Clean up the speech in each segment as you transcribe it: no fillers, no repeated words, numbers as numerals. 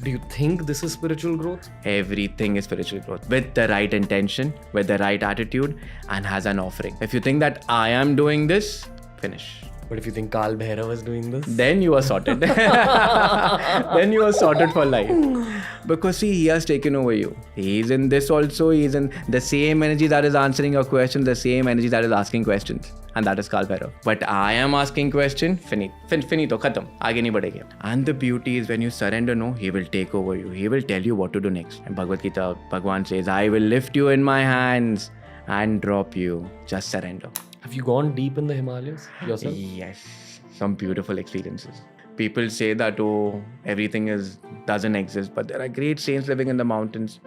Do you think this is spiritual growth? Everything is spiritual growth with the right intention, with the right attitude, and has an offering. If you think that I am doing this, finish. But if you think Kal Bhairav is doing this? Then you are sorted. Then you are sorted for life. Because see, he has taken over you. He's in this also. He's in the same energy that is answering your questions, the same energy that is asking questions. And that is Kal Bhairav. But I am asking question, finito, khatam. Aage nahi badhenge. And the beauty is when you surrender, no, he will take over you. He will tell you what to do next. And Bhagavad Gita, Bhagwan says, I will lift you in my hands and drop you. Just surrender. Have you gone deep in the Himalayas yourself? Yes, some beautiful experiences. People say that, oh, everything doesn't exist, but there are great saints living in the mountains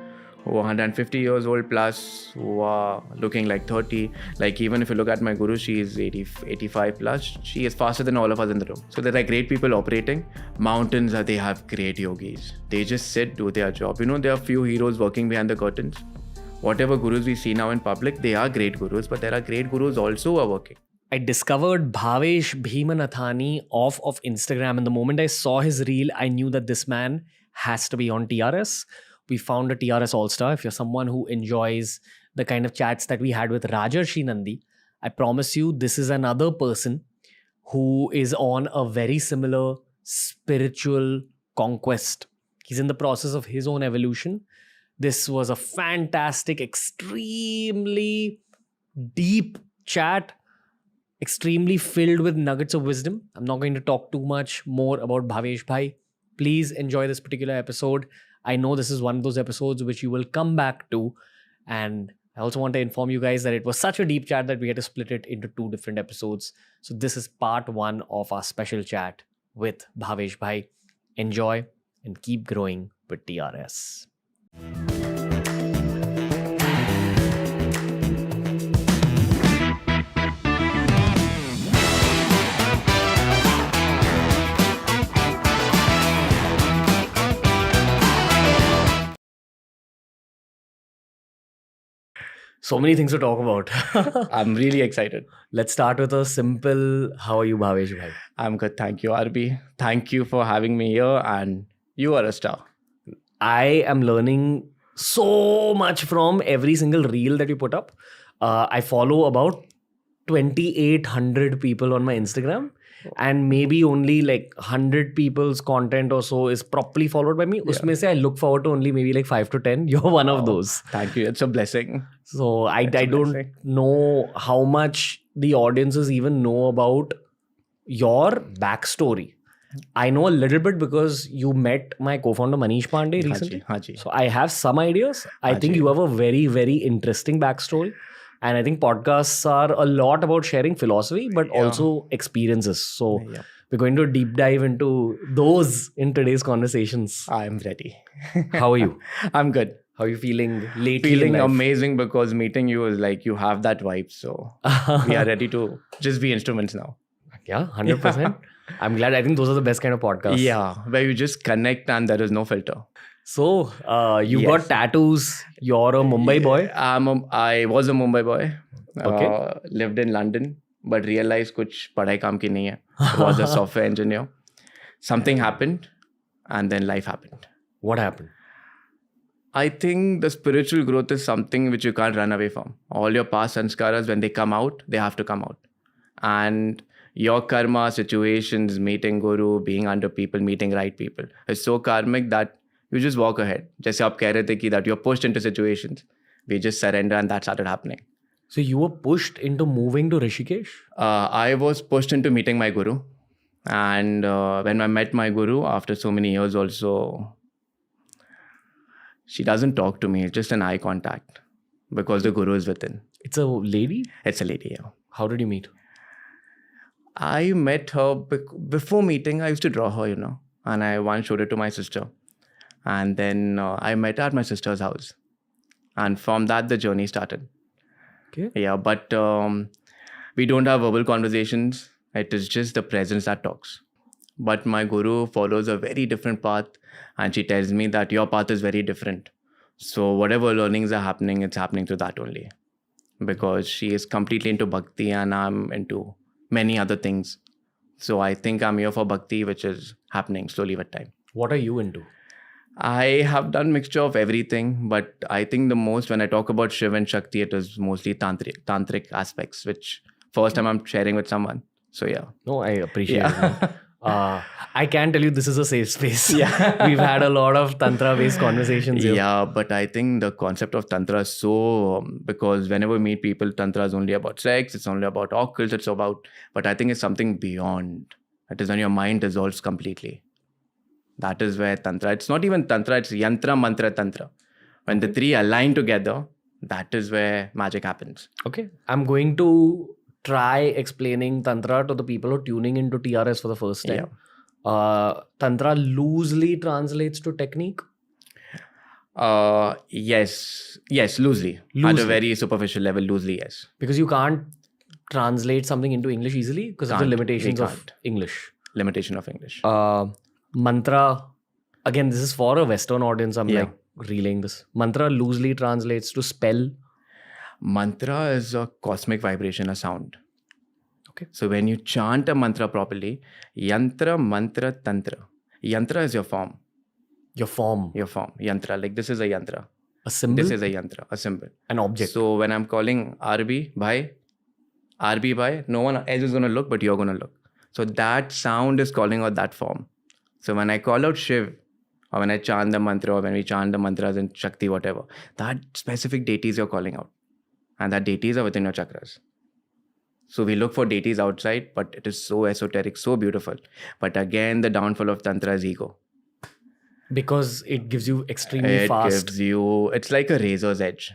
who are 150 years old plus, who are looking like 30. Like even if you look at my guru, she is 85 plus. She is faster than all of us in the room. So there are great people operating. Mountains, they have great yogis. They just sit, do their job. You know, there are few heroes working behind the curtains. Whatever gurus we see now in public, they are great gurus, but there are great gurus also who are working. I discovered Bhavesh Bhimanathani off of Instagram, and the moment I saw his reel, I knew that this man has to be on TRS. We found a TRS All-Star. If you're someone who enjoys the kind of chats that we had with Rajarshi Nandi, I promise you this is another person who is on a very similar spiritual conquest. He's in the process of his own evolution. This was a fantastic, extremely deep chat, extremely filled with nuggets of wisdom. I'm not going to talk too much more about Bhavesh Bhai. Please enjoy this particular episode. I know this is one of those episodes which you will come back to. And I also want to inform you guys that it was such a deep chat that we had to split it into 2 different episodes. So this is part 1 of our special chat with Bhavesh Bhai. Enjoy and keep growing with TRS. So many things to talk about. I'm really excited. Let's start with a simple, how are you, Bhavesh Bhai? I'm good. Thank you, RB. Thank you for having me here, and you are a star. I am learning so much from every single reel that you put up. I follow about 2,800 people on my Instagram, and maybe only like 100 people's content or so is properly followed by me. Usme se I look forward to only maybe like 5 to 10. You're one of those. Thank you. It's a blessing. So I don't know how much the audiences even know about your backstory. I know a little bit because you met my co-founder Manish Pandey recently. Haji. So I have some ideas. I think you have a very, very interesting backstory. And I think podcasts are a lot about sharing philosophy, but also experiences. So we're going to deep dive into those in today's conversations. I'm ready. How are you? I'm good. How are you feeling lately? Feeling amazing because meeting you is like you have that vibe. So we are ready to just be instruments now. Yeah, 100%. I'm glad. I think those are the best kind of podcasts. Yeah, where you just connect and there is no filter. So, you got tattoos. You're a Mumbai boy. I was a Mumbai boy. Okay. Lived in London, but realized kuch padhai kaam ki nahi hai. Was a software engineer. Something happened, and then life happened. What happened? I think the spiritual growth is something which you can't run away from. All your past sanskaras, when they come out, they have to come out. And your karma, situations, meeting guru, being under people, meeting right people, is so karmic that you just walk ahead. Just aap keh rahe the ki that you're pushed into situations. We just surrender and that started happening. So you were pushed into moving to Rishikesh? I was pushed into meeting my guru. And when I met my guru, after so many years also, she doesn't talk to me. It's just an eye contact because the guru is within. It's a lady? It's a lady, yeah. How did you meet? I met her before meeting. I used to draw her, and I once showed it to my sister. And then I met her at my sister's house. And from that, the journey started. Okay. Yeah, but we don't have verbal conversations. It is just the presence that talks. But my guru follows a very different path. And she tells me that your path is very different. So whatever learnings are happening, it's happening through that only. Because she is completely into bhakti and I'm into many other things. So I think I'm here for bhakti, which is happening slowly with time. What are you into? I have done mixture of everything, but I think the most when I talk about Shiv and Shakti, it is mostly tantric aspects, which first time I'm sharing with someone. So yeah. No, I appreciate it, man. Yeah. I can tell you this is a safe space. Yeah. We've had a lot of tantra-based conversations here. Yeah, but I think the concept of tantra is so because whenever we meet people, tantra is only about sex, it's only about occults, it's about, but I think it's something beyond. It is when your mind dissolves completely. That is where tantra. It's not even tantra. It's yantra, mantra, tantra. When the three align together, that is where magic happens. Okay, I'm going to try explaining tantra to the people who are tuning into TRS for the first time. Tantra loosely translates to technique. Yes, loosely. At a very superficial level, loosely, yes. Because you can't translate something into English easily because of the limitations of English. Limitation of English. Mantra, again, this is for a Western audience. I'm like relaying this. Mantra loosely translates to spell. Mantra is a cosmic vibration, a sound. Okay. So when you chant a mantra properly, yantra, mantra, tantra. Yantra is your form. Your form. Yantra. Like this is a yantra. A symbol? This is a yantra, a symbol. An object. So when I'm calling RB, bhai, no one else is going to look, but you're going to look. So that sound is calling out that form. So when I call out Shiv, or when I chant the mantra, or when we chant the mantras in Shakti, whatever, that specific deities you're calling out. And that deities are within your chakras. So we look for deities outside, but it is so esoteric, so beautiful. But again, the downfall of Tantra is ego. Because it gives you extremely fast. It's like a razor's edge.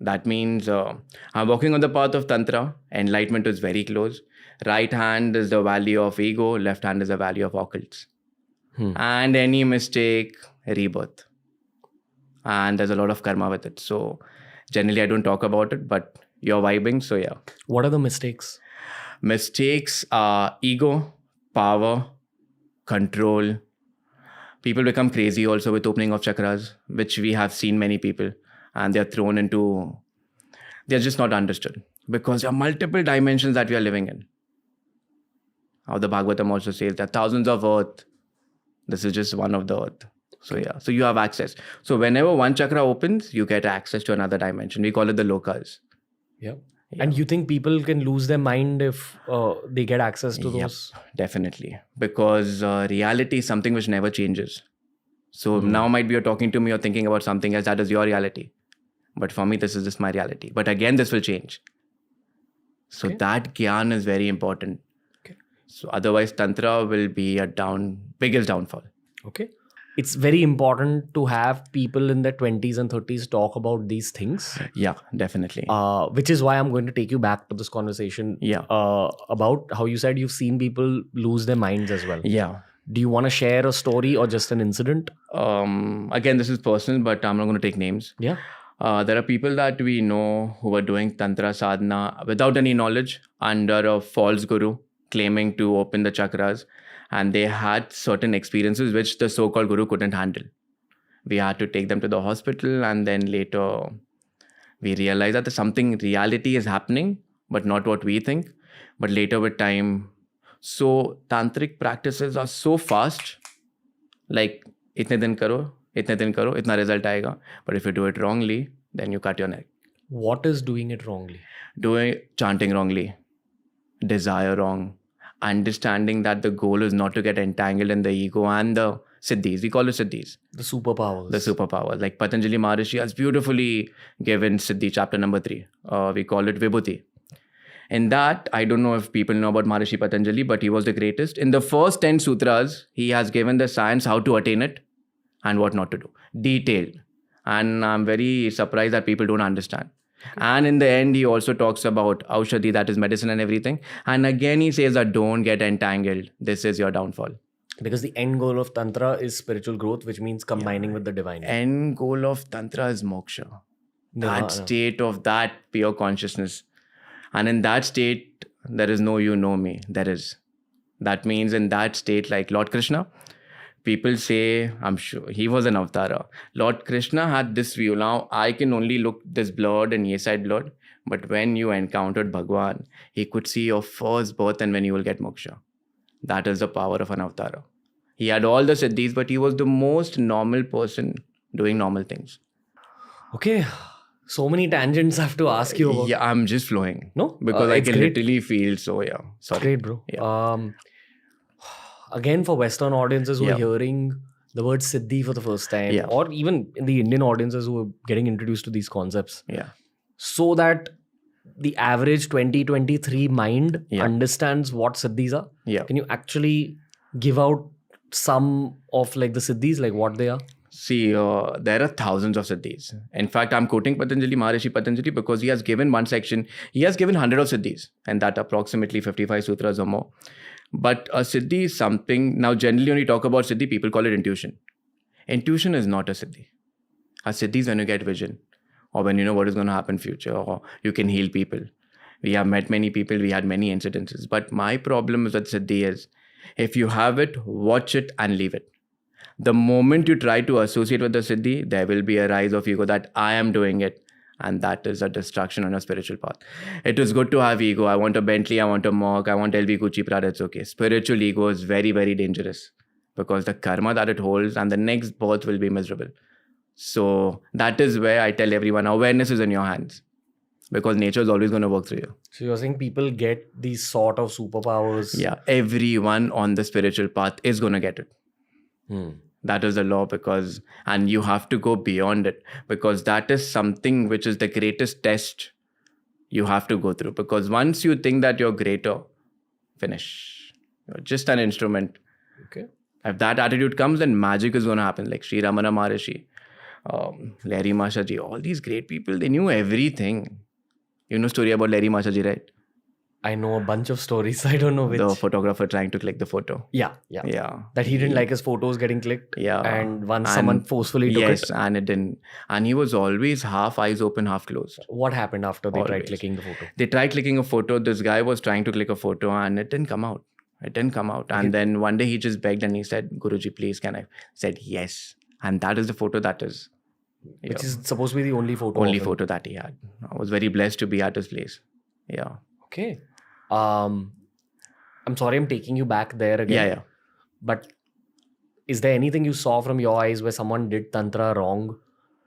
That means I'm walking on the path of Tantra. Enlightenment is very close. Right hand is the valley of ego. Left hand is the valley of occults. And any mistake, rebirth. And there's a lot of karma with it. So generally I don't talk about it, but you're vibing. So yeah. What are the mistakes? Mistakes are ego, power, control. People become crazy also with opening of chakras, which we have seen many people. And they're thrown into, they're just not understood. Because there are multiple dimensions that we are living in. How the Bhagavatam also says there are thousands of earth. This is just one of the earth. So yeah, so you have access. So whenever one chakra opens, you get access to another dimension. We call it the lokas. Yeah. And you think people can lose their mind if they get access to those? Definitely. Because reality is something which never changes. So now might be you're talking to me or thinking about something else, that is your reality. But for me, this is just my reality. But again, this will change. So that gyan is very important. Okay. So otherwise, Tantra will be a biggest downfall. Okay. It's very important to have people in their 20s and 30s talk about these things. Yeah, definitely. Which is why I'm going to take you back to this conversation about how you said you've seen people lose their minds as well. Yeah. Do you want to share a story or just an incident? Again, this is personal, but I'm not going to take names. Yeah. There are people that we know who are doing Tantra Sadhana without any knowledge under a false guru claiming to open the chakras. And they had certain experiences which the so-called guru couldn't handle. We had to take them to the hospital, and then later we realized that reality is happening, but not what we think. But later with time, so tantric practices are so fast, like itne din karo, itna result aayega. But if you do it wrongly, then you cut your neck. What is doing it wrongly? Chanting wrongly, desire wrong, understanding that the goal is not to get entangled in the ego and the siddhis. We call it siddhis. The superpowers. Like Patanjali Maharishi has beautifully given Siddhi chapter number 3. We call it Vibhuti. In that, I don't know if people know about Maharishi Patanjali, but he was the greatest. In the first 10 sutras, he has given the science how to attain it and what not to do. Detailed. And I'm very surprised that people don't understand. And in the end, he also talks about Aushadhi, that is medicine and everything. And again, he says that don't get entangled. This is your downfall. Because the end goal of Tantra is spiritual growth, which means combining with the divine. End goal of Tantra is moksha. That state of that pure consciousness. And in that state, there is no you, no me. There is. That means in that state, like Lord Krishna, people say, I'm sure, he was an avatara. Lord Krishna had this view. Now, I can only look this blood and yes side blood. But when you encountered Bhagwan, he could see your first birth and when you will get moksha. That is the power of an avatara. He had all the siddhis, but he was the most normal person doing normal things. Okay. So many tangents I have to ask you about. Yeah, I'm just flowing. No? Because I It's can great. literally feel so, yeah. Sorry. Great, bro. Yeah. Again, for Western audiences who are Yeah. hearing the word Siddhi for the first time, Yeah. or even in the Indian audiences who are getting introduced to these concepts, Yeah. so that the average 2023 mind Yeah. understands what Siddhis are, Yeah. can you actually give out some of like the Siddhis, like what they are? See, there are thousands of siddhis. In fact, I'm quoting Patanjali, Maharishi Patanjali, because he has given one section, he has given 100 of siddhis, and that approximately 55 sutras or more. But a siddhi is something, now generally when you talk about siddhi, people call it intuition. Intuition is not a siddhi. A siddhi is when you get vision, or when you know what is going to happen in future, or you can heal people. We have met many people, we had many incidences. But my problem with siddhi is, if you have it, watch it and leave it. The moment you try to associate with the siddhi, there will be a rise of ego that I am doing it. And that is a destruction on a spiritual path. It is good to have ego. I want a Bentley, I want a Merc, I want LV, Gucci, Prada, it's okay. Spiritual ego is very, very dangerous because the karma that it holds and the next birth will be miserable. So that is where I tell everyone, awareness is in your hands because nature is always going to work through you. So you're saying people get these sort of superpowers? Yeah, everyone on the spiritual path is going to get it. That is the law and you have to go beyond it because that is something which is the greatest test you have to go through. Because once you think that you're greater, finish. You're just an instrument. Okay. If that attitude comes, then magic is going to happen. Like Sri Ramana Maharishi, Larry Mashaji, all these great people, they knew everything. You know story about Larry Mashaji, right? I know a bunch of stories. I don't know which. The photographer trying to click the photo. Yeah. That he didn't like his photos getting clicked. Yeah. And once someone forcefully took it. Yes, and it didn't. And he was always half eyes open, half closed. What happened after they tried Always. clicking the photo? They tried clicking a photo. This guy was trying to click a photo and it didn't come out. And then one day he just begged and he said, Guruji, please, can I? I said, yes. And that is the photo that is. Which is supposed to be the only photo. Only photo that he had. I was very blessed to be at his place. Yeah. Okay. I'm sorry I'm taking you back there again. Yeah. But is there anything you saw from your eyes where someone did Tantra wrong?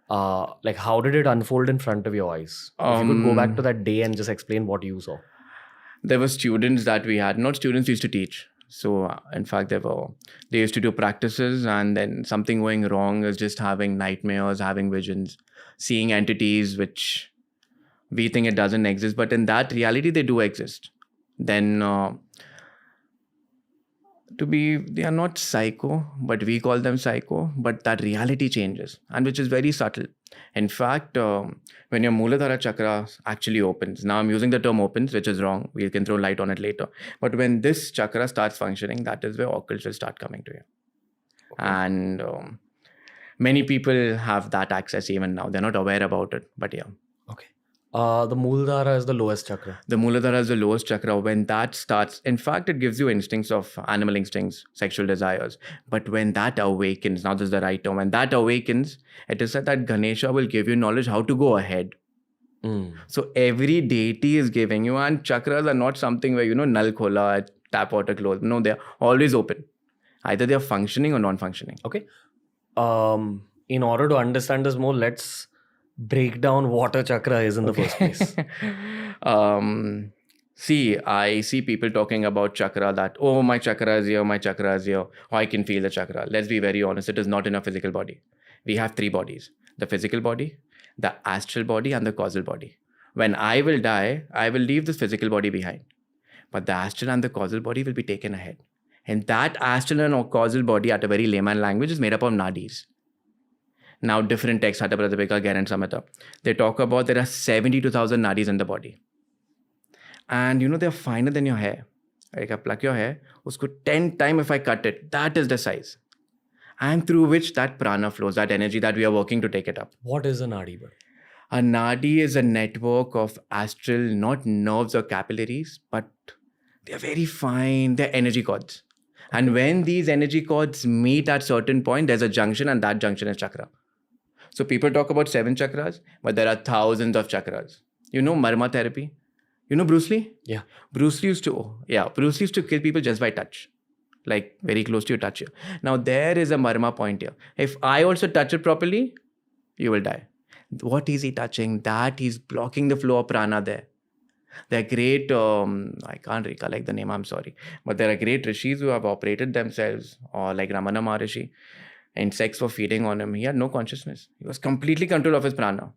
Like how did it unfold in front of your eyes? If you could go back to that day and just explain what you saw. There were students that we had, not students used to teach. So in fact, they used to do practices and then something going wrong is just having nightmares, having visions, seeing entities which we think it doesn't exist, but in that reality, they do exist. Then they are not psycho, but we call them psycho, but that reality changes and which is very subtle. In fact, when your Muladhara chakra actually opens, now I'm using the term opens, which is wrong. We can throw light on it later. But when this chakra starts functioning, that is where occults will start coming to you. Okay. And many people have that access even now. They're not aware about it, but yeah. Okay. The Muladhara is the lowest chakra. The Muladhara is the lowest chakra. When that starts, in fact, it gives you instincts of animal instincts, sexual desires. But when that awakens, now this is the right term, when that awakens, it is said that Ganesha will give you knowledge how to go ahead. So every deity is giving you, and chakras are not something where, null khola, tap water closed. No, they're always open. Either they're functioning or non-functioning. Okay. In order to understand this more, let's break down what a chakra is in the first place. See, I see people talking about chakra that, oh, my chakra is here, my chakra is here. Oh, I can feel the chakra. Let's be very honest. It is not in a physical body. We have 3 bodies. The physical body, the astral body, and the causal body. When I will die, I will leave this physical body behind. But the astral and the causal body will be taken ahead. And that astral and causal body, at a very layman language, is made up of nadis. Now, different texts, Hatha Pradipika, Gyan and Samhita, they talk about there are 72,000 nadis in the body. And they're finer than your hair. Like I pluck your hair, usko 10 times if I cut it, that is the size. And through which that prana flows, that energy that we are working to take it up. What is a nadi? A nadi is a network of astral, not nerves or capillaries, but they're very fine, they're energy cords. And when these energy cords meet at certain point, there's a junction, and that junction is chakra. So people talk about 7 chakras, but there are thousands of chakras. Marma therapy? Bruce Lee? Yeah. Bruce Lee used to kill people just by touch. like very close to you, touch you. Now there is a marma point here. If I also touch it properly, you will die. What is he touching? That he's blocking the flow of prana there. There are great, I can't recollect the name, I'm sorry. But there are great rishis who have operated themselves, or like Ramana Maharishi. Insects were feeding on him. He had no consciousness. He was completely control of his prana.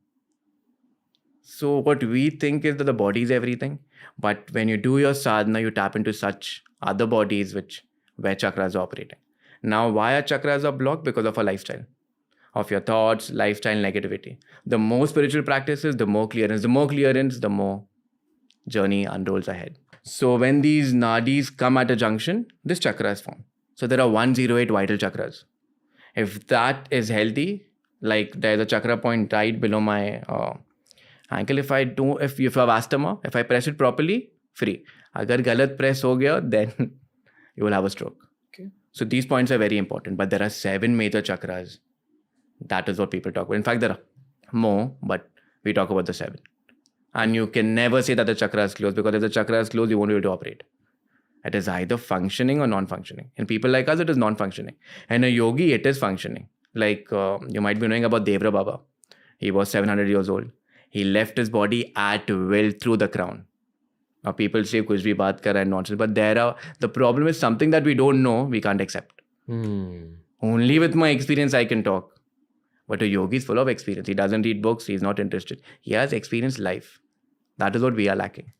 So what we think is that the body is everything. But when you do your sadhana, you tap into such other bodies where chakras are operating. Now, why are chakras are blocked? Because of our lifestyle, of your thoughts, lifestyle, negativity. The more spiritual practices, the more clearance. The more clearance, the more journey unrolls ahead. So when these nadis come at a junction, this chakra is formed. So there are 108 vital chakras. If that is healthy, like there's a chakra point right below my ankle. If you have asthma, if I press it properly, free. Agar galat press ho gaya, then you will have a stroke. Okay. So these points are very important. But there are 7 major chakras. That is what people talk about. In fact, there are more, but we talk about the 7. And you can never say that the chakra is closed, because if the chakra is closed, you won't be able to operate. It is either functioning or non-functioning. In people like us, it is non-functioning. And a yogi, it is functioning. Like you might be knowing about Devra Baba. He was 700 years old. He left his body at will through the crown. Now people say kuch bhi baat kar raha hai, nonsense. But the problem is something that we don't know, we can't accept. Only with my experience I can talk. But a yogi is full of experience. He doesn't read books. He's not interested. He has experienced life. That is what we are lacking.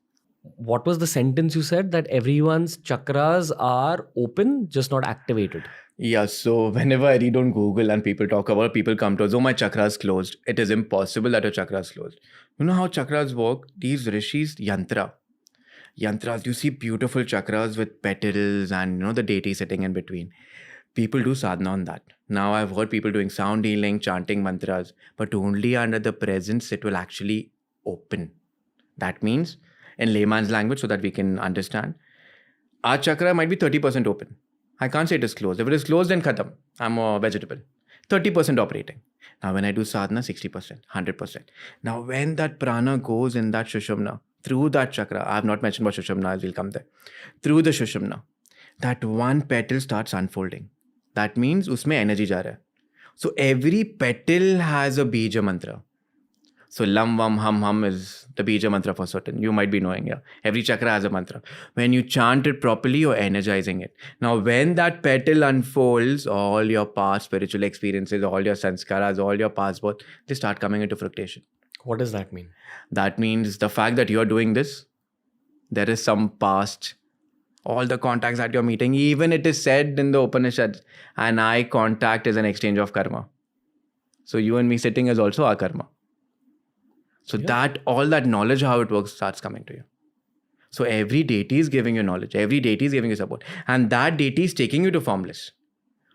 What was the sentence you said? That everyone's chakras are open, just not activated. Yeah, so whenever I read on Google and people talk about, people come to us, oh, my chakra is closed. It is impossible that your chakra is closed. You know how chakras work? These rishis, yantras, you see beautiful chakras with petals and the deity sitting in between. People do sadhana on that. Now I've heard people doing sound healing, chanting mantras, but only under the presence it will actually open. That means, in layman's language, so that we can understand, our chakra might be 30% open. I can't say it is closed. If it is closed, then khatam. I'm a vegetable. 30% operating. Now when I do sadhana, 60%, 100%. Now when that prana goes in that shushumna, through that chakra, I have not mentioned about shushumna, as we'll come there. Through the shushumna, that one petal starts unfolding. That means usme energy ja raha hai. So every petal has a bija mantra. So lam, vam, hum is the bija mantra for certain. You might be knowing, yeah. Every chakra has a mantra. When you chant it properly, you're energizing it. Now, when that petal unfolds, all your past spiritual experiences, all your sanskaras, all your past birth, they start coming into fruition. What does that mean? That means the fact that you're doing this, there is some past, all the contacts that you're meeting, even it is said in the Upanishads, an eye contact is an exchange of karma. So you and me sitting is also our karma. So that all that knowledge, how it works, starts coming to you. So every deity is giving you knowledge. Every deity is giving you support. And that deity is taking you to formless.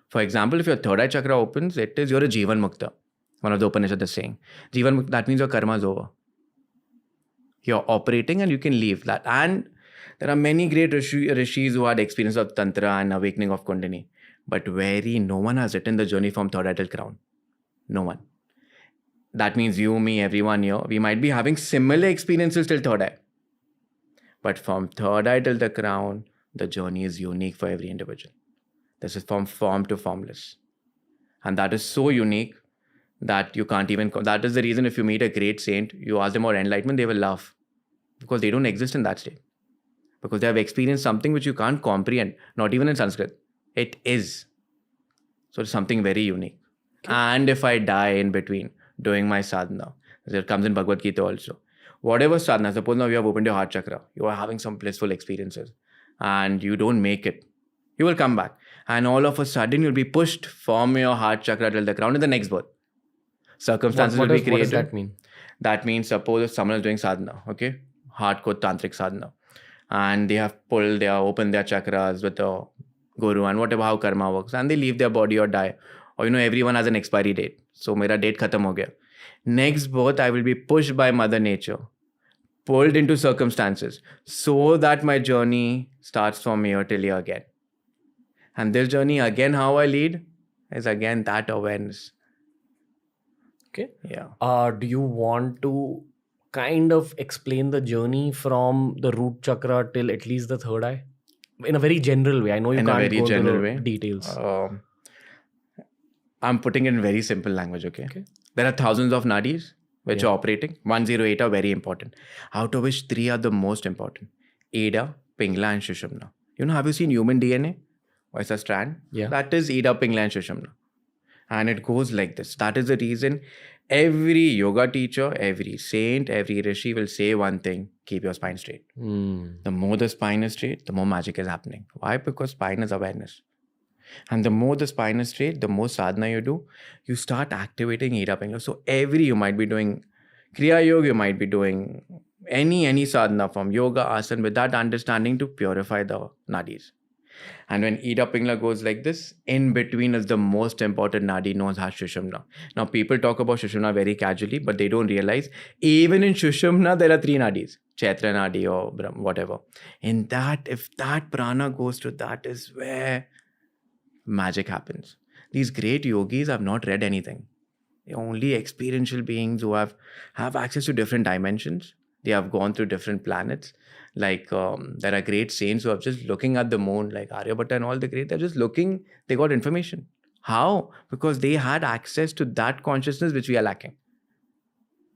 For example, if your third eye chakra opens, it is you're a Jivan Mukta. One of the Upanishads is saying. Jivan Mukta, that means your karma is over. You're operating and you can leave that. And there are many great rishis who had experience of Tantra and awakening of Kundalini. But no one has written the journey from third eye till crown. No one. That means you, me, everyone here, we might be having similar experiences till third eye. But from third eye till the crown, the journey is unique for every individual. This is from form to formless. And that is so unique that you can't even... That is the reason if you meet a great saint, you ask them about enlightenment, they will laugh. Because they don't exist in that state. Because they have experienced something which you can't comprehend, not even in Sanskrit. It is. So it's something very unique. Okay. And if I die in between doing my sadhana, it comes in Bhagavad Gita also. Whatever sadhana, suppose now you have opened your heart chakra, you are having some blissful experiences and you don't make it, you will come back. And all of a sudden you'll be pushed from your heart chakra till the ground in the next birth. Circumstances will be created. What does that mean? That means suppose if someone is doing sadhana, okay, hardcore tantric sadhana, and they have opened their chakras with a guru and whatever, how karma works, and they leave their body or die. Or everyone has an expiry date. So mera date khatam ho gaya. Next birth, I will be pushed by Mother Nature, pulled into circumstances, so that my journey starts from here till here again. And this journey again, how I lead, is again that awareness. Okay. Yeah. Do you want to kind of explain the journey from the root chakra till at least the third eye? In a very general way. I know you In a can't very go into general the way. details. I'm putting it in very simple language, okay? Okay. There are thousands of nadis which Yeah. are operating. 108 are very important. Out of which 3 are the most important. Ida, Pingla and Shushumna. Have you seen human DNA? Or it's a strand? Yeah. That is Ida, Pingla and Shushumna. And it goes like this. That is the reason every yoga teacher, every saint, every rishi will say one thing: keep your spine straight. The more the spine is straight, the more magic is happening. Why? Because spine is awareness. And the more the spine is straight, the more sadhana you do, you start activating Ida Pingala. So you might be doing Kriya Yoga, you might be doing any sadhana from yoga, asana, with that understanding to purify the nadis. And when Ida Pingala goes like this, in between is the most important nadi known as Shushumna. Now people talk about Shushumna very casually, but they don't realize even in Shushumna there are 3 nadis. Chaitra nadi or whatever. In that, if that prana goes to that, is where magic happens. These great yogis have not read anything. They're only experiential beings who have access to different dimensions. They have gone through different planets. Like there are great saints who are just looking at the moon, like Aryabhatta and all the great. They're just looking, they got information. How? Because they had access to that consciousness which we are lacking.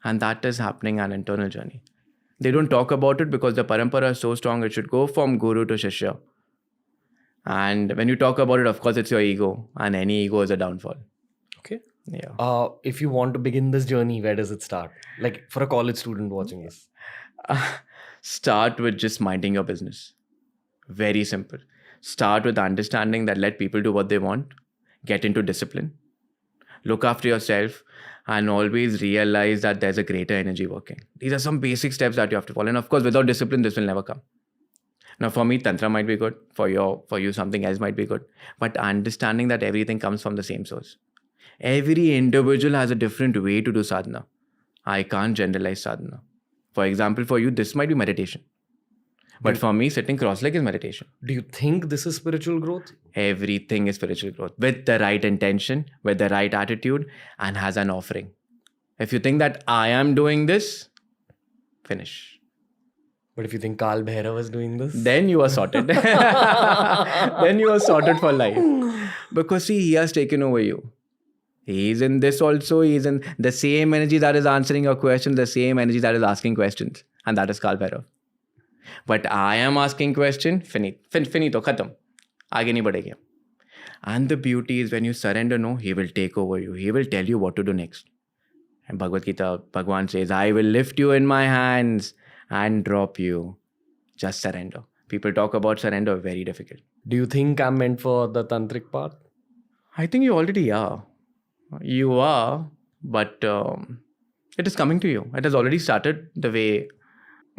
And that is happening an internal journey. They don't talk about it because the parampara is so strong, it should go from guru to shishya. And when you talk about it, of course, it's your ego. And any ego is a downfall. Okay. Yeah. If you want to begin this journey, where does it start? Like for a college student watching this. Start with just minding your business. Very simple. Start with understanding that let people do what they want. Get into discipline. Look after yourself. And always realize that there's a greater energy working. These are some basic steps that you have to follow. And of course, without discipline, this will never come. Now, for me, Tantra might be good. For you, something else might be good. But understanding that everything comes from the same source. Every individual has a different way to do sadhana. I can't generalize sadhana. For example, for you, this might be meditation. But for me, sitting cross-legged is meditation. Do you think this is spiritual growth? Everything is spiritual growth. With the right intention, with the right attitude, and has an offering. If you think that I am doing this, finish. But if you think Kal Bhairav was doing this? Then you are sorted. Then you are sorted for life. Because see, he has taken over you. He is in this also. He is in the same energy that is answering your questions, the same energy that is asking questions. And that is Kal Bhairav. But I am asking question, finito, khatam. Aage nahi badhegi. And the beauty is when you surrender, no, he will take over you. He will tell you what to do next. And Bhagavad Gita, Bhagwan says, I will lift you in my hands and drop you. Just surrender. People talk about surrender, very difficult. Do you think I'm meant for the tantric path? I think you already are. You are, but it is coming to you. It has already started the way.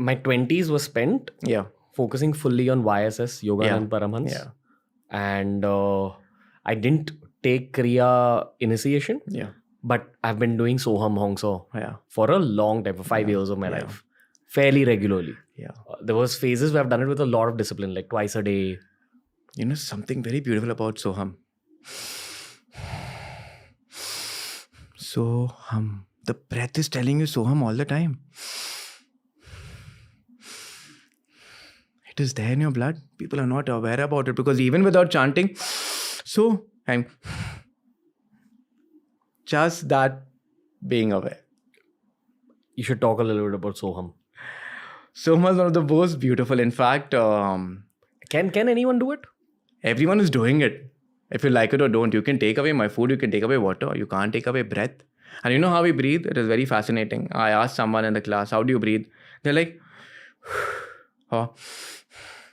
My 20s was spent focusing fully on YSS, Yoga and Paramhans. Yeah. And I didn't take Kriya initiation. Yeah. But I've been doing Soham Hongso for a long time, for 5 years of my life. Fairly regularly. Yeah. There was phases where I've done it with a lot of discipline, like twice a day. You know something very beautiful about Soham? Soham. The breath is telling you Soham all the time. It is there in your blood. People are not aware about it because even without chanting, I'm just that being aware. You should talk a little bit about Soham. Soham is one of the most beautiful. In fact, can anyone do it? Everyone is doing it. If you like it or don't, you can take away my food, you can take away water, you can't take away breath. And you know how we breathe? It is very fascinating. I asked someone in the class, how do you breathe? They're like,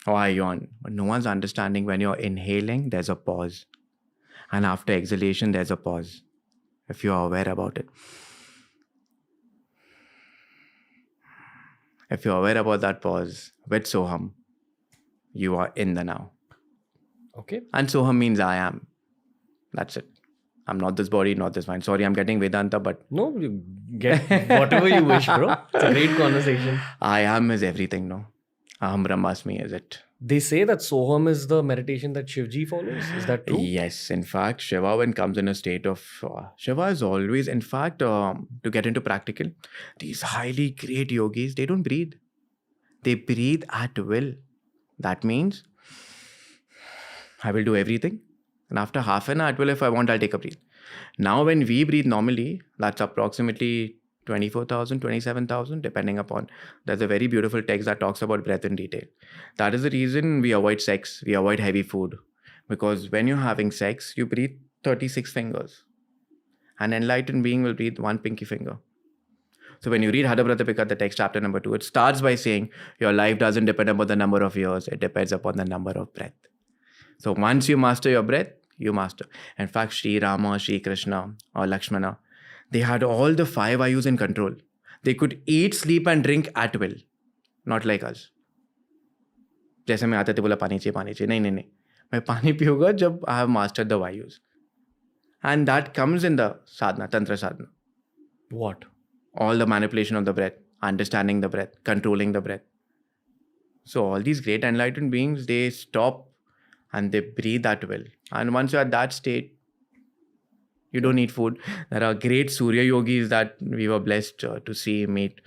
I yawn. But no one's understanding when you're inhaling, there's a pause. And after exhalation, there's a pause. If you're aware about it. If you're aware about that pause with Soham, you are in the now. Okay. And Soham means I am. That's it. I'm not this body, not this mind. Sorry, I'm getting Vedanta, but... No, you get whatever you wish, bro. It's a great conversation. I am is everything, no? Aham Brahmasmi is it. They say that Soham is the meditation that Shivji follows. Is that true? Yes. In fact, Shiva, when comes in a state of... Shiva is always, in fact, to get into practical, these highly great yogis, they don't breathe. They breathe at will. That means I will do everything. And after half an hour, it will, if I want, I'll take a breath. Now, when we breathe normally, that's approximately 24,000, 27,000, depending upon. There's a very beautiful text that talks about breath in detail. That is the reason we avoid sex, we avoid heavy food. Because when you're having sex, you breathe 36 fingers. An enlightened being will breathe one pinky finger. So when you read Hadabrathapika, the text chapter number 2, it starts by saying, your life doesn't depend upon the number of years, it depends upon the number of breath. So once you master your breath, you master. In fact, Sri Rama, Sri Krishna or Lakshmana, they had all the 5 Ayus in control. They could eat, sleep and drink at will. Not like us. जैसे मैं आते थे बोला पानी चाहिए नहीं मैं पानी पीऊंगा जब I have mastered the Vayus. And that comes in the sadhana, tantra sadhana. What? All the manipulation of the breath, understanding the breath, controlling the breath. So all these great enlightened beings, they stop and they breathe at will. And once you're at that state, you don't need food. There are great Surya yogis that we were blessed to see, meet.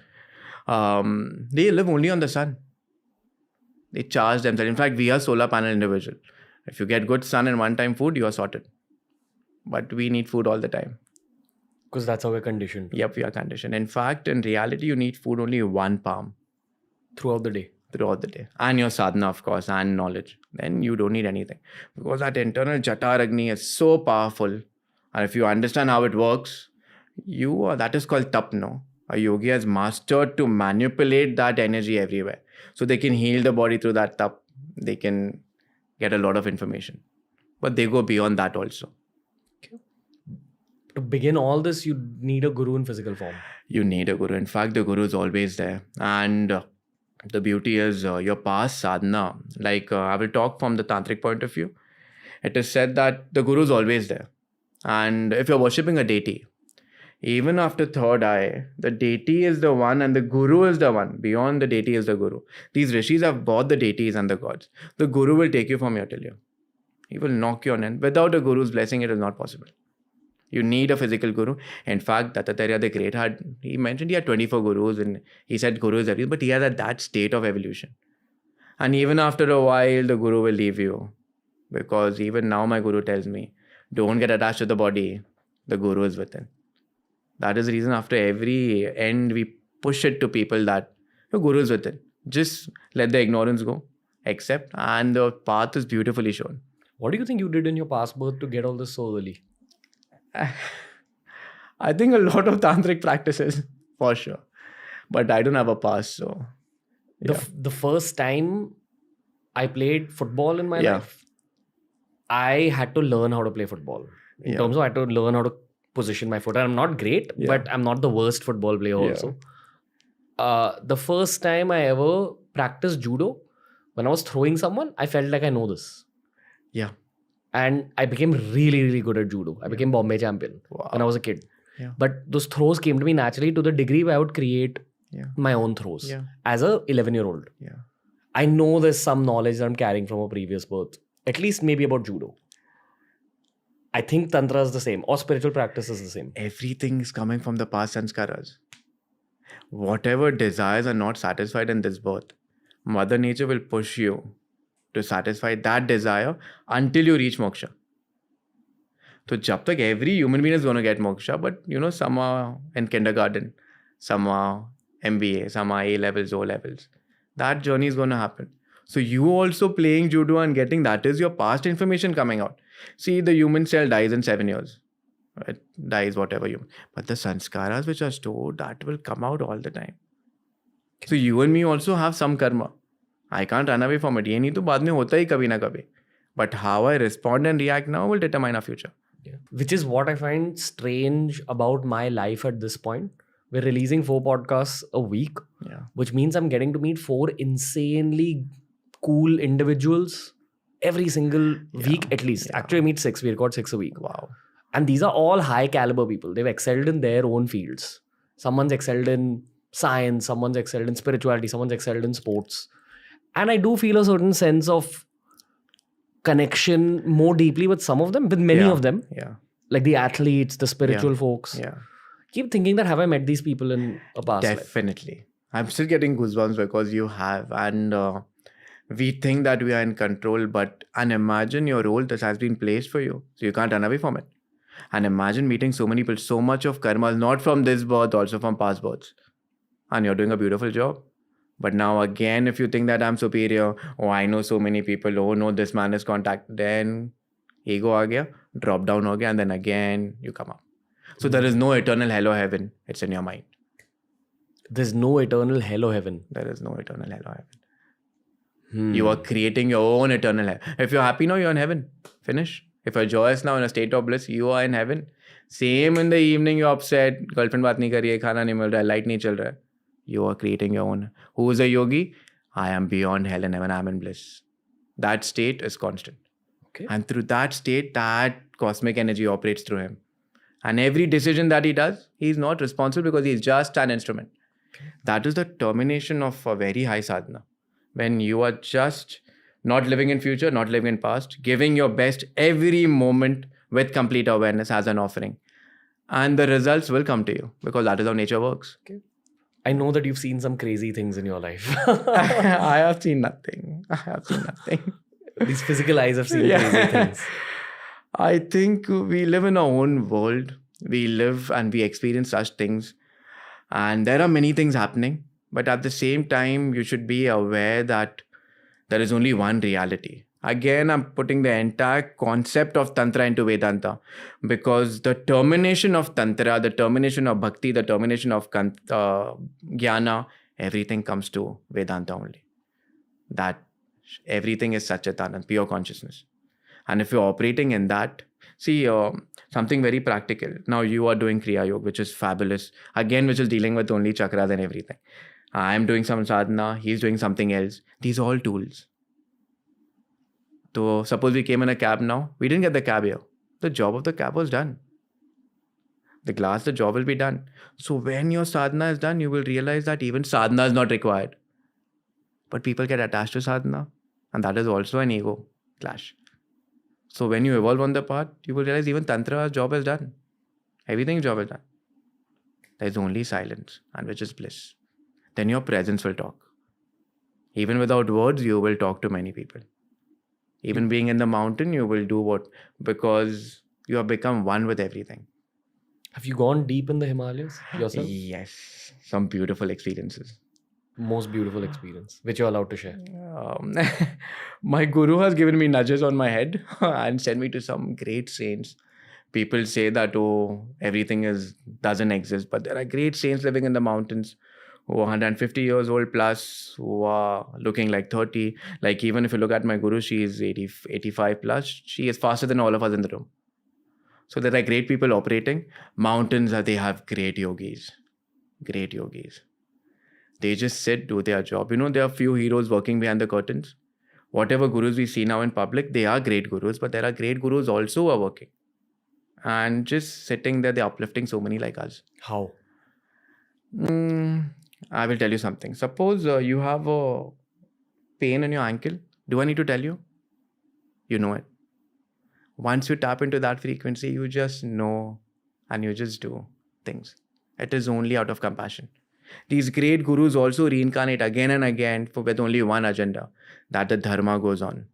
They live only on the sun. They charge themselves. In fact, we are solar panel individual. If you get good sun and one-time food, you are sorted. But we need food all the time. Because that's how we're conditioned. Yep, we are conditioned. In fact, in reality, you need food only one palm. Throughout the day. Throughout the day. And your sadhana, of course, and knowledge. Then you don't need anything. Because that internal Jatar Agni is so powerful. And if you understand how it works, that is called tap, no? A yogi has mastered to manipulate that energy everywhere. So they can heal the body through that tap. They can get a lot of information. But they go beyond that also. Okay. To begin all this, you need a guru in physical form. You need a guru. In fact, the guru is always there. And the beauty is your past sadhana. Like I will talk from the tantric point of view. It is said that the guru is always there. And if you're worshipping a deity, even after third eye, the deity is the one and the guru is the one. Beyond the deity is the guru. These rishis have bought the deities and the gods. The guru will take you from here till here. He will knock you on end. Without a guru's blessing, it is not possible. You need a physical guru. In fact, Dattatreya the Great he mentioned he had 24 gurus and he said guru is everything, but he has at that state of evolution. And even after a while, the guru will leave you. Because even now my guru tells me, don't get attached to the body. The guru is within. That is the reason after every end, we push it to people that your guru is within. Just let the ignorance go, accept, and the path is beautifully shown. What do you think you did in your past birth to get all this so early? I think a lot of tantric practices, for sure. But I don't have a past, so... Yeah. The first time I played football in my life, I had to learn how to play football. In terms of I had to learn how to position my foot. And I'm not great, but I'm not the worst football player also. The first time I ever practiced judo, when I was throwing someone, I felt like I know this. Yeah. And I became really, really good at judo. I became Bombay champion when I was a kid. Yeah. But those throws came to me naturally to the degree where I would create my own throws as a 11-year-old. Yeah. I know there's some knowledge that I'm carrying from a previous birth, at least maybe about judo. I think tantra is the same, or spiritual practice is the same. Everything is coming from the past sanskaras. Whatever desires are not satisfied in this birth, Mother Nature will push you to satisfy that desire until you reach moksha. So jab tak every human being is going to get moksha, but some are in kindergarten, some are MBA, some are A levels, O levels. That journey is going to happen. So you also playing judo and getting that is your past information coming out. See, the human cell dies in 7 years. It dies whatever you. But the sanskaras which are stored, that will come out all the time. So you and me also have some karma. I can't run away from it. ये नहीं तो बाद में होता ही कभी ना कभी. But how I respond and react now will determine our future. Which is what I find strange about my life at this point. We're releasing 4 podcasts a week, which means I'm getting to meet 4 insanely cool individuals every single week at least. Actually, I meet 6. We record 6 a week. Wow. And these are all high caliber people. They've excelled in their own fields. Someone's excelled in science, someone's excelled in spirituality, someone's excelled in sports. And I do feel a certain sense of connection more deeply with some of them, with many of them. Yeah. Like the athletes, the spiritual folks. Yeah. Keep thinking that have I met these people in a past life? Definitely. I'm still getting goosebumps because you have. And We think that we are in control, and imagine your role that has been placed for you. So you can't run away from it. And imagine meeting so many people, so much of karma, not from this birth, also from past births. And you're doing a beautiful job. But now again, if you think that I'm superior, oh, I know so many people, oh no, this man is contact, then ego aa gaya, drop down ho gaya, and then again you come up. So there is no eternal hell or heaven. It's in your mind. There's no eternal hell or heaven. There is no eternal hell or heaven. You are creating your own eternal hell. If you're happy now, you're in heaven. Finish. If you're joyous now in a state of bliss, you are in heaven. Same in the evening, you're upset. Girlfriend baat nahi kar rahi hai, khana nahi mil raha hai, light nahi chal raha hai. You are creating your own. Who is a yogi? I am beyond hell and heaven. I am in bliss. That state is constant. Okay. And through that state, that cosmic energy operates through him. And every decision that he does, he is not responsible because he is just an instrument. That is the termination of a very high sadhana. When you are just not living in future, not living in past, giving your best every moment with complete awareness as an offering. And the results will come to you because that is how nature works. Okay. I know that you've seen some crazy things in your life. I have seen nothing. These physical eyes have seen crazy things. I think we live in our own world. We live and we experience such things. And there are many things happening. But at the same time, you should be aware that there is only one reality. Again, I'm putting the entire concept of Tantra into Vedanta because the termination of Tantra, the termination of Bhakti, the termination of Jnana, everything comes to Vedanta only. That everything is Satchitanand, pure consciousness. And if you're operating in that, see, something very practical. Now you are doing Kriya Yoga, which is fabulous. Again, which is dealing with only chakras and everything. I'm doing some sadhana, he's doing something else. These are all tools. So suppose we came in a cab now, we didn't get the cab here. The job of the cab was done. The job will be done. So when your sadhana is done, you will realize that even sadhana is not required. But people get attached to sadhana, and that is also an ego clash. So when you evolve on the path, you will realize even Tantra's job is done. Everything's job is done. There is only silence, and which is bliss. Then your presence will talk. Even without words, you will talk to many people. Even being in the mountain, you will do what? Because you have become one with everything. Have you gone deep in the Himalayas yourself? Yes. Some beautiful experiences. Most beautiful experience, which you're allowed to share. My guru has given me nudges on my head and sent me to some great saints. People say that, oh, everything doesn't exist. But there are great saints living in the mountains who are 150 years old plus, who are looking like 30. Like even if you look at my guru, she is 80, 85 plus. She is faster than all of us in the room. So there are great people operating. Mountains, they have great yogis. Great yogis. They just sit, do their job. You know, there are few heroes working behind the curtains. Whatever gurus we see now in public, they are great gurus, but there are great gurus also who are working. And just sitting there, they're uplifting so many like us. How? I will tell you something. Suppose you have a pain in your ankle. Do I need to tell you? You know it. Once you tap into that frequency, you just know and you just do things. It is only out of compassion. These great gurus also reincarnate again and again with only one agenda, that the dharma goes on.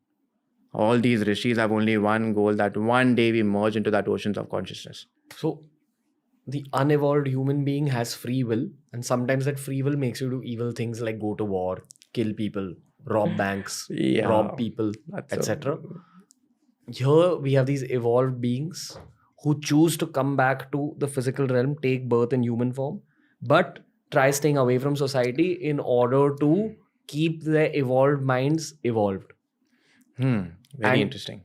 All these rishis have only one goal, that one day we merge into that oceans of consciousness. So, the unevolved human being has free will, and sometimes that free will makes you do evil things like go to war, kill people, rob banks, rob people, etc. Here we have these evolved beings who choose to come back to the physical realm, take birth in human form, but try staying away from society in order to keep their evolved minds evolved. Very interesting.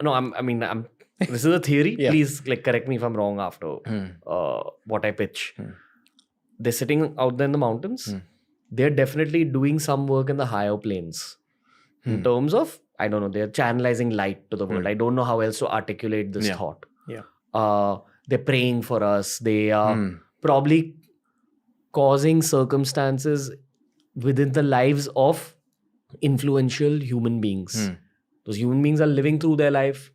No, I'm this is a theory. Please correct me if I'm wrong after what I pitch. They're sitting out there in the mountains. They're definitely doing some work in the higher planes. In terms of, I don't know, they're channelizing light to the world. I don't know how else to articulate this thought. They're praying for us. They are probably causing circumstances within the lives of influential human beings. Those human beings are living through their life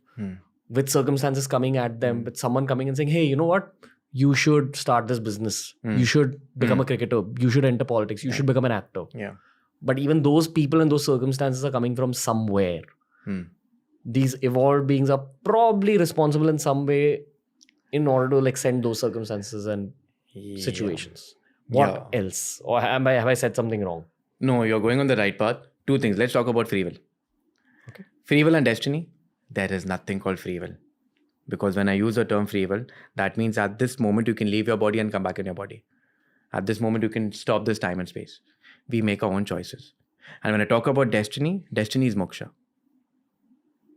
with circumstances coming at them, with someone coming and saying, hey, you know what? You should start this business. You should become a cricketer. You should enter politics. You should become an actor. But even those people and those circumstances are coming from somewhere. These evolved beings are probably responsible in some way in order to like send those circumstances and situations. What else? Or have I said something wrong? No, you're going on the right path. Two things. Let's talk about free will. Okay. Free will and destiny. There is nothing called free will. Because when I use the term free will, that means at this moment you can leave your body and come back in your body. At this moment you can stop this time and space. We make our own choices. And when I talk about destiny, destiny is moksha.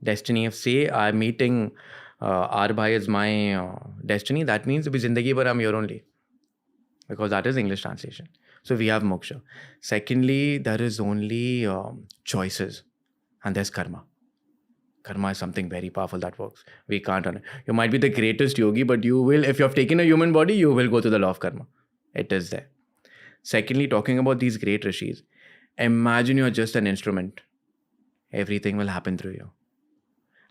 Destiny, if say I'm meeting Arbhai as my destiny, that means abhi zindagi bhar I'm here only. Because that is English translation. So we have moksha. Secondly, there is only choices and there's karma. Karma is something very powerful that works. We can't run it. You might be the greatest yogi, but you will, if you have taken a human body, you will go to the law of karma. It is there. Secondly, talking about these great rishis, imagine you're just an instrument. Everything will happen through you.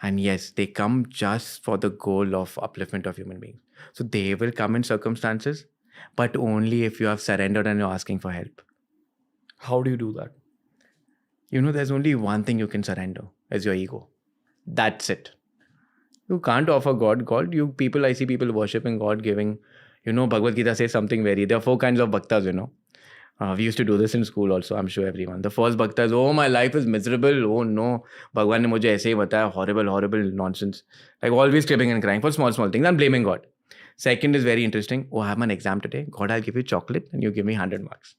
And yes, they come just for the goal of upliftment of human beings. So they will come in circumstances, but only if you have surrendered and you're asking for help. How do you do that? There's only one thing you can surrender, is your ego. That's it. You can't offer God. I see people worshipping God, giving, Bhagavad Gita says something there are 4 kinds of bhaktas, we used to do this in school also, I'm sure everyone. The first bhakta is, oh, my life is miserable. Oh no, Bhagwan ne mujhe aise hi bataya. Horrible nonsense. Like always cribbing and crying for small things and blaming God. Second is very interesting. Oh, I have an exam today. God, I'll give you chocolate and you give me 100 marks.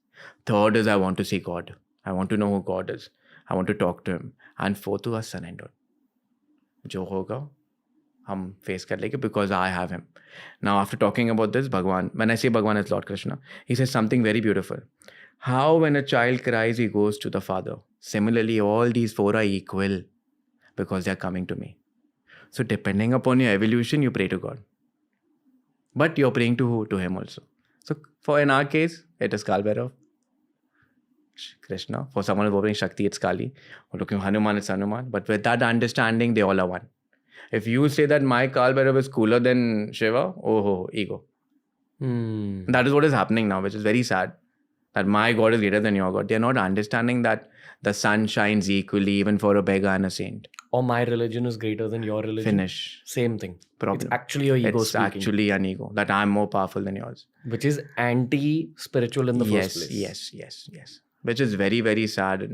Third is, I want to see God. I want to know who God is. I want to talk to him. And fourth was surrender. Jo hoga, hum face kar lenge because I have him. Now, after talking about this, Bhagwan, when I say Bhagwan, it's Lord Krishna. He says something very beautiful. How when a child cries, he goes to the father. Similarly, all these 4 are equal because they are coming to me. So depending upon your evolution, you pray to God. But you're praying to who? To him also. So in our case, it is Kal Bhairav, Krishna. For someone who's praying Shakti, it's Kali. Or looking Hanuman, it's Hanuman. But with that understanding, they all are one. If you say that my Kal Bhairav is cooler than Shiva, ego. That is what is happening now, which is very sad. That my God is greater than your God. They are not understanding that the sun shines equally even for a beggar and a saint. Or my religion is greater than your religion. Finish. Same thing. Problem. It's actually your ego It's speaking. actually an ego. That I'm more powerful than yours. Which is anti-spiritual in the first place. Yes. Which is very, very sad.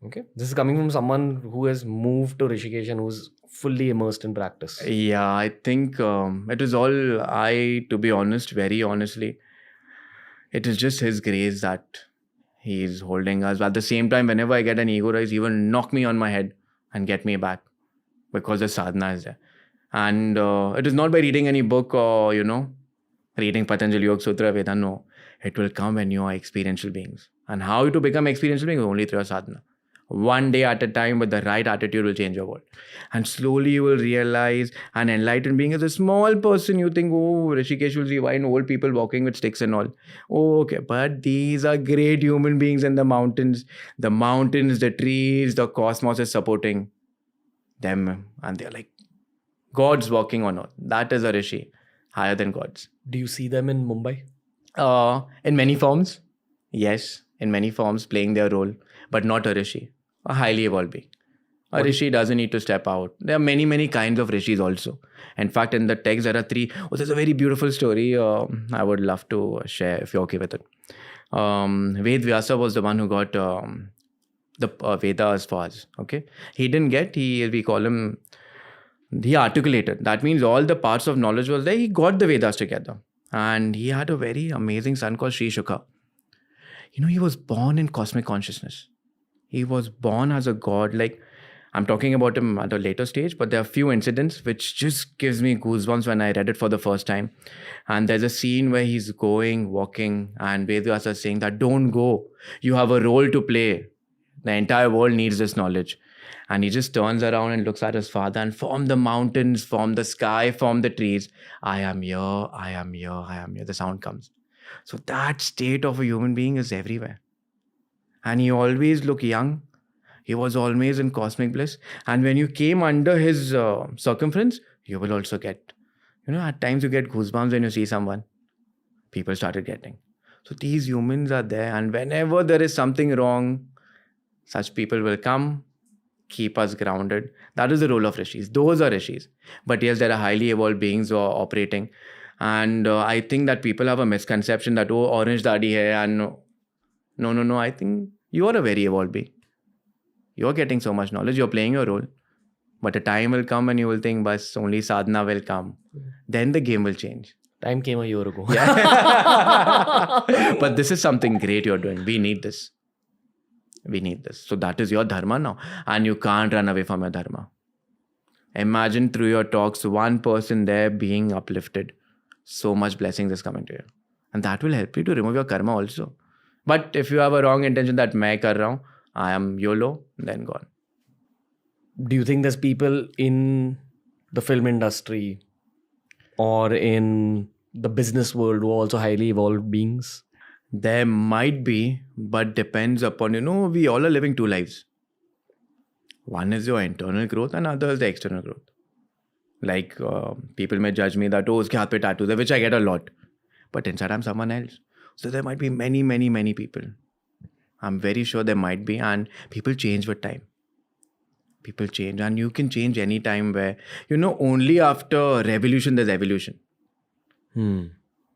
Okay. This is coming from someone who has moved to Rishikesh and who's fully immersed in practice. Yeah, I think it is all to be honest, very honestly, it is just his grace that he is holding us. But at the same time, whenever I get an ego rise, he will knock me on my head and get me back because the sadhana is there. And it is not by reading any book or, reading Patanjali Yoga Sutra, Veda. No, it will come when you are experiential beings. And how to become experiential beings? Only through your sadhana. One day at a time with the right attitude will change your world. And slowly you will realize an enlightened being is a small person. You think, oh, Rishikesh will see wine, old people walking with sticks and all. Oh, okay. But these are great human beings in the mountains. The mountains, the trees, the cosmos is supporting them. And they're like gods walking on earth. That is a Rishi, higher than gods. Do you see them in Mumbai? In many forms. Yes, in many forms playing their role. But not a Rishi. A highly evolved being. A Rishi doesn't need to step out. There are many, many kinds of Rishis also. In fact, in the text, there are 3. Oh, there's a very beautiful story I would love to share if you're okay with it. Ved Vyasa was the one who got the Vedas for us. Okay, he didn't get. We call him. He articulated. That means all the parts of knowledge was there. He got the Vedas together, and he had a very amazing son called Sri Shukha. He was born in cosmic consciousness. He was born as a god. Like, I'm talking about him at a later stage, but there are few incidents which just gives me goosebumps when I read it for the first time. And there's a scene where he's walking, and Vedas is saying that don't go. You have a role to play. The entire world needs this knowledge. And he just turns around and looks at his father, and from the mountains, from the sky, from the trees, I am here, I am here, I am here. The sound comes. So that state of a human being is everywhere. And he always looked young. He was always in cosmic bliss. And when you came under his circumference, you will also get, at times you get goosebumps when you see someone. People started getting. So these humans are there. And whenever there is something wrong, Such people will come, keep us grounded. That is the role of rishis. Those are rishis. But yes, there are highly evolved beings who are operating. And I think that people have a misconception that, oh, orange dadi hai. And no. I think you are a very evolved being. You're getting so much knowledge. You're playing your role. But a time will come and you will think, bas, only sadhana will come. Then the game will change. Time came a year ago. But this is something great you're doing. We need this. We need this. So that is your dharma now. And you can't run away from your dharma. Imagine through your talks, one person there being uplifted. So much blessings is coming to you. And that will help you to remove your karma also. But if you have a wrong intention that main kar raha hu, I am YOLO, then gone. Do you think there's people in the film industry or in the business world who are also highly evolved beings? There might be, but depends upon, we all are living two lives. One is your internal growth and other is the external growth. Like people may judge me that, oh, uske haath pe tattoos hai, which I get a lot. But inside I'm someone else. So there might be many people. I'm very sure there might be, and people change with time. People change, and you can change any time where, only after revolution there's evolution.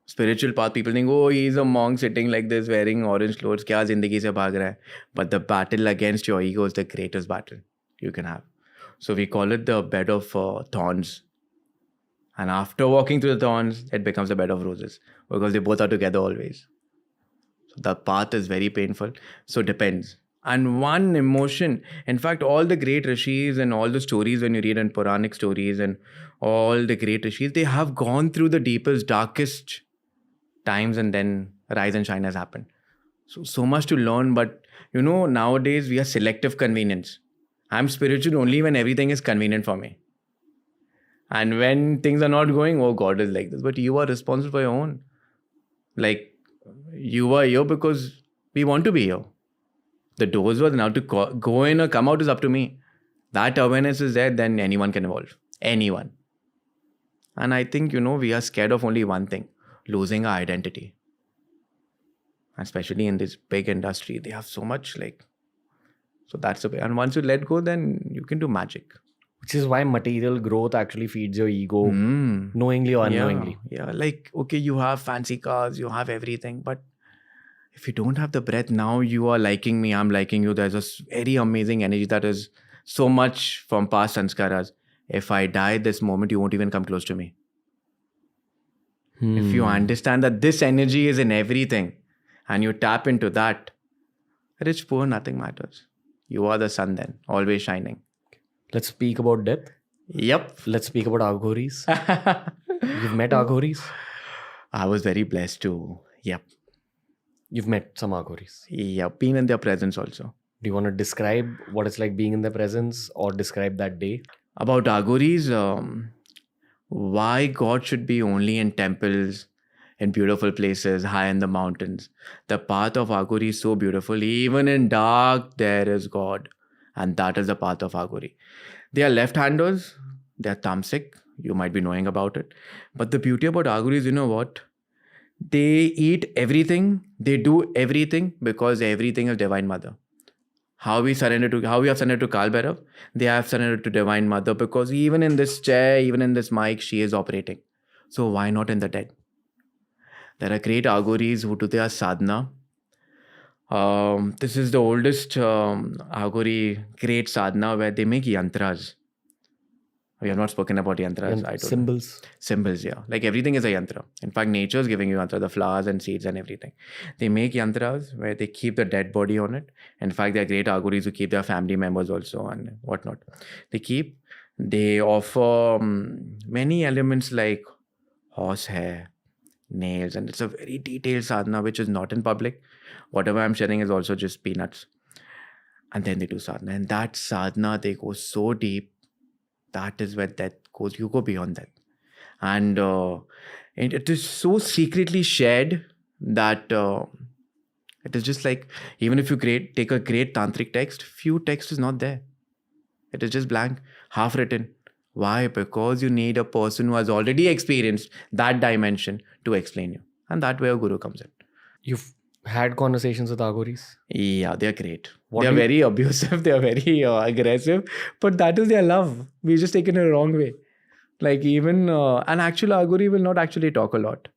Spiritual path, people think, oh, he's a monk sitting like this wearing orange clothes, kya zindagi se bhag raha hai? But the battle against your ego is the greatest battle you can have. So we call it the bed of thorns. And after walking through the thorns, it becomes a bed of roses because they both are together always. So the path is very painful. So it depends. And one emotion, in fact, all the great rishis and all the stories when you read in Puranic stories and all the great rishis, they have gone through the deepest, darkest times and then rise and shine has happened. So much to learn. But, nowadays we are selective convenience. I'm spiritual only when everything is convenient for me. And when things are not going, oh, God is like this. But you are responsible for your own. Like, you are here because we want to be here. The doors were now to go in or come out is up to me. That awareness is there, then anyone can evolve. Anyone. And I think, we are scared of only one thing. Losing our identity. Especially in this big industry. They have so much so that's the way. And once you let go, then you can do magic. Which is why material growth actually feeds your ego, knowingly or unknowingly. Yeah, okay, you have fancy cars, you have everything, but if you don't have the breath, now you are liking me, I'm liking you. There's a very amazing energy that is so much from past sanskaras. If I die this moment, you won't even come close to me. If you understand that this energy is in everything and you tap into that, rich, poor, nothing matters. You are the sun then, always shining. Let's speak about death. Yep. Let's speak about Aghoris. You've met Aghoris? I was very blessed to, You've met some Aghoris? Yep, been in their presence also. Do you want to describe what it's like being in their presence or describe that day? About Aghoris, why God should be only in temples, in beautiful places, high in the mountains. The path of Aghori is so beautiful. Even in dark, there is God. And that is the path of Aghori. They are left-handers. They are tamasic. You might be knowing about it. But the beauty about Aghori is, you know what? They eat everything. They do everything because everything is Divine Mother. How we have surrendered to Kal Bhairav, they have surrendered to Divine Mother because even in this chair, even in this mic, she is operating. So why not in the dead? There are great Aghoris who do their sadhana. This is the oldest Aghori great sadhana where they make yantras. We have not spoken about yantras. Symbols, yeah. Like everything is a yantra. In fact, nature is giving you yantra, the flowers and seeds and everything. They make yantras where they keep the dead body on it. In fact, there are great Aghoris who keep their family members also and whatnot. They offer many elements like horse hair, nails, and it's a very detailed sadhana which is not in public. Whatever I'm sharing is also just peanuts. And then they do sadhana. And that sadhana, they go so deep. That is where death goes. You go beyond that. And it is so secretly shared that it is just like, even if you take a great tantric text, few text is not there. It is just blank, half written. Why? Because you need a person who has already experienced that dimension to explain you. And that way a guru comes in. You've Had conversations with Aghoris? Yeah, they're great. What They're do you- very abusive. They're very aggressive. But that is their love. We just taken it the wrong way. Like even an actual Aghori will not actually talk a lot.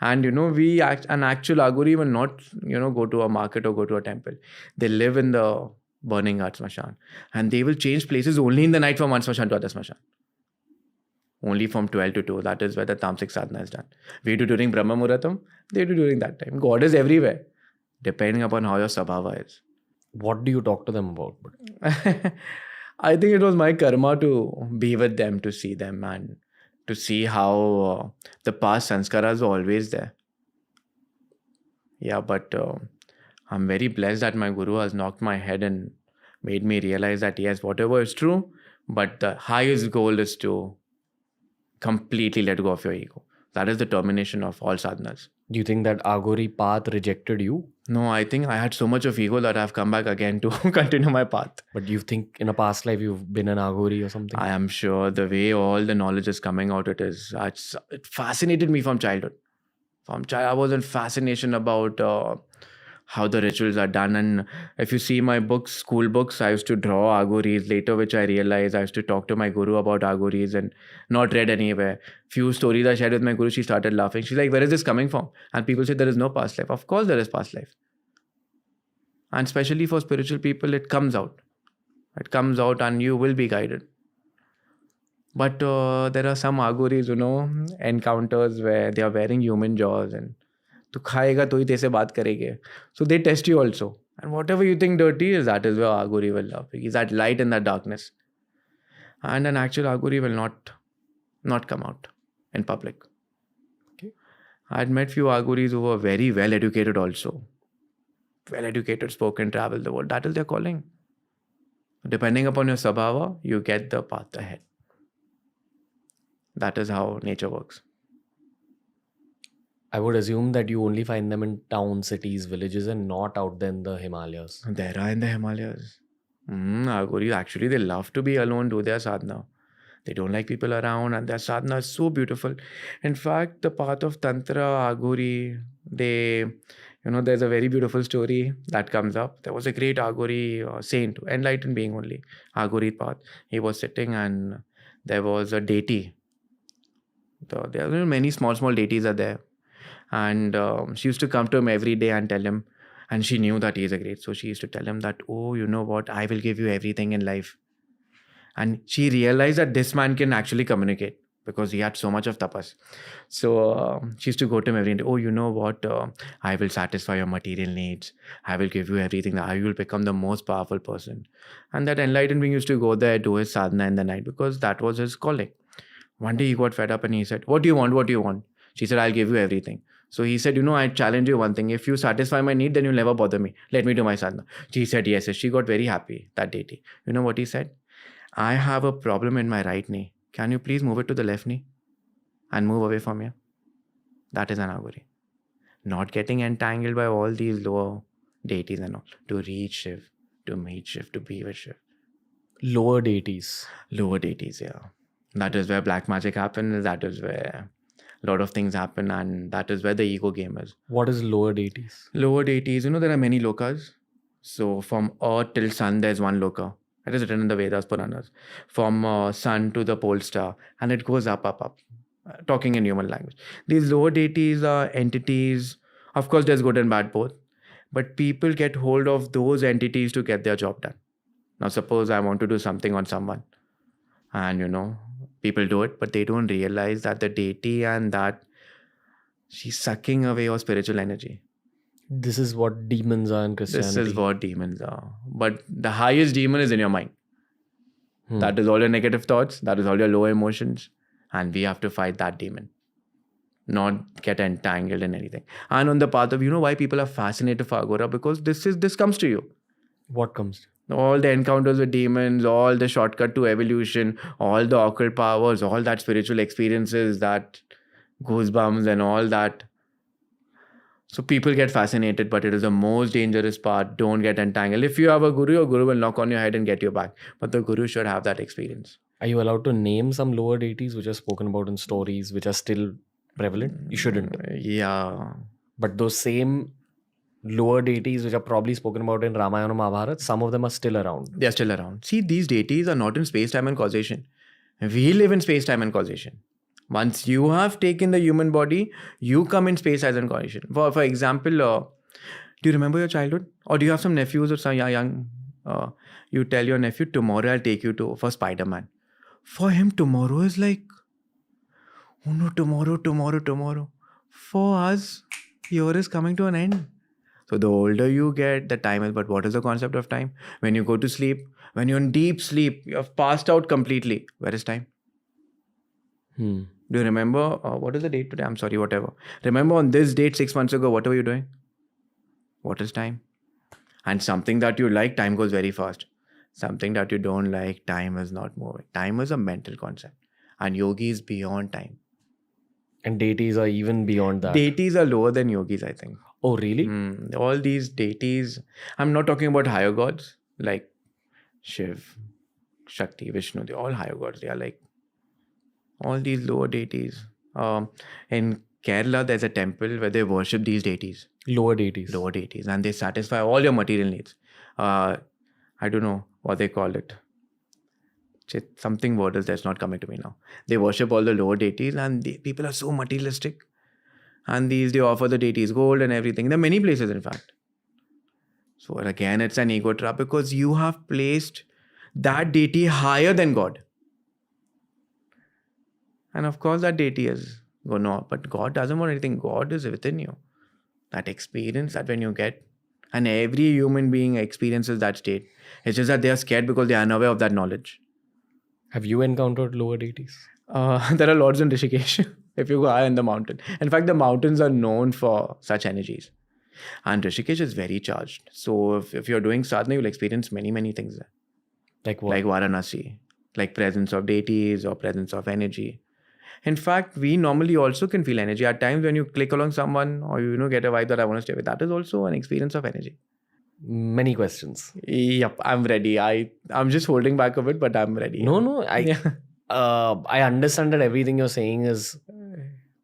And an actual Aghori will not go to a market or go to a temple. They live in the burning heart smashan, and they will change places only in the night from one smashan to other smashan. Only from 12 to 2. That is where the Tantric Sadhana is done. We do during Brahma Muhurtam, they do during that time. God is everywhere, depending upon how your sabhava is. What do you talk to them about? I think it was my karma to be with them, to see them, and to see how the past sanskaras were always there. Yeah, but I'm very blessed that my guru has knocked my head and made me realize that yes, whatever is true, but the highest goal is to completely let go of your ego. That is the termination of all sadhanas. Do you think that Aghori path rejected you? No, I think I had so much of ego that I've come back again to continue my path. But you think in a past life you've been an Aghori or something? I am sure the way all the knowledge is coming out, it fascinated me from childhood. From child, I was in fascination about how the rituals are done. And if you see my books, school books, I used to draw Aghoris. Later, which I realized I used to talk to my guru about Aghoris and not read anywhere. Few stories I shared with my guru, she started laughing. She's like, "Where is this coming from?" And people say there is no past life. Of course, there is past life. And especially for spiritual people, it comes out. It comes out, and you will be guided. But there are some Aghoris, encounters where they are wearing human jaws and tu khayega to hi tese baat karenge. So they test you also. And whatever you think dirty is, that is where Aghori will love. He's that light in that darkness. And an actual Aghori will not come out in public. Okay. I had met few Aghoris who were very well educated also. Well educated, spoken, travel the world. That is their calling. Depending upon your sabhava, you get the path ahead. That is how nature works. I would assume that you only find them in towns, cities, villages, and not out there in the Himalayas. There are in the Himalayas. Aghoris, actually, they love to be alone, do their sadhana. They don't like people around, and their sadhana is so beautiful. In fact, the path of Tantra, Aghori, there's a very beautiful story that comes up. There was a great Aghori saint, enlightened being only, Aghori path. He was sitting, and there was a deity. There are many small deities are there. And she used to come to him every day and tell him, and she knew that he is a great. So she used to tell him that, oh, you know what, I will give you everything in life. And she realized that this man can actually communicate because he had so much of tapas. So she used to go to him every day. Oh, you know what, I will satisfy your material needs. I will give you everything. I will become the most powerful person. And that enlightened being used to go there, do his sadhana in the night because that was his calling. One day he got fed up and he said, what do you want? What do you want? She said, I'll give you everything. So he said, I challenge you one thing. If you satisfy my need, then you'll never bother me. Let me do my sadhana. She said, yes. She got very happy that deity. You know what he said? I have a problem in my right knee. Can you please move it to the left knee and move away from here? That is an Aghori. Not getting entangled by all these lower deities and all. To reach Shiv, to meet Shiv, to be with Shiv. Lower deities. Lower deities, yeah. That is where black magic happens. That is where a lot of things happen, and that is where the ego game is. What is lower deities? Lower deities, there are many lokas. So from earth till sun, there's one loka. It is written in the Vedas, Puranas. From sun to the pole star, and it goes up. Talking in human language. These lower deities are entities. Of course, there's good and bad both. But people get hold of those entities to get their job done. Now, suppose I want to do something on someone. And people do it, but they don't realize that the deity and that she's sucking away your spiritual energy. This is what demons are in Christianity. This is what demons are. But the highest demon is in your mind. That is all your negative thoughts. That is all your low emotions. And we have to fight that demon. Not get entangled in anything. And on the path of, why people are fascinated for Aghora? Because this comes to you. What comes? All the encounters with demons, all the shortcut to evolution, all the occult powers, all that spiritual experiences, that goosebumps and all that. So people get fascinated, but it is the most dangerous part. Don't get entangled. If you have a guru, your guru will knock on your head and get you back. But the guru should have that experience. Are you allowed to name some lower deities which are spoken about in stories which are still prevalent? You shouldn't. Yeah. But those same lower deities which are probably spoken about in Ramayana and Mahabharata, some of them are still around. They're still around. See, these deities are not in space, time, and causation. We live in space, time, and causation. Once you have taken the human body, you come in space, time, and causation. For example, do you remember your childhood? Or do you have some nephews or some young? You tell your nephew, tomorrow I'll take you for Spider-Man. For him, tomorrow is like, oh no, tomorrow. For us, year is coming to an end. So the older you get, the time is, but what is the concept of time? When you go to sleep, when you're in deep sleep, you have passed out completely. Where is time? Do you remember, what is the date today? I'm sorry, whatever. Remember on this date 6 months ago, what were you doing? What is time? And something that you like, time goes very fast. Something that you don't like, time is not moving. Time is a mental concept. And yogi is beyond time. And deities are even beyond that. Deities are lower than yogis, I think. Oh, really? All these deities, I'm not talking about higher gods like Shiv, Shakti, Vishnu, they're all higher gods. They are like all these lower deities. In Kerala, there's a temple where they worship these deities. Lower deities. Lower deities. And they satisfy all your material needs. I don't know what they call it. Something word is that's not coming to me now. They worship all the lower deities and people are so materialistic. And they offer the deities gold and everything. There are many places, in fact. So again, it's an ego trap because you have placed that deity higher than God. And of course, that deity is going on. But God doesn't want anything. God is within you. That experience that when you get, and every human being experiences that state. It's just that they are scared because they are unaware of that knowledge. Have you encountered lower deities? There are lords in Rishikesh if you go high in the mountain. In fact, the mountains are known for such energies. And Rishikesh is very charged. So if you're doing sadhana, you'll experience many, many things there. Like what? Like Varanasi. Like presence of deities or presence of energy. In fact, we normally also can feel energy. At times when you click along someone or you get a vibe that I want to stay with, that is also an experience of energy. Many questions. Yep, I'm ready. I'm just holding back a bit, but I'm ready. No, I understand that everything you're saying is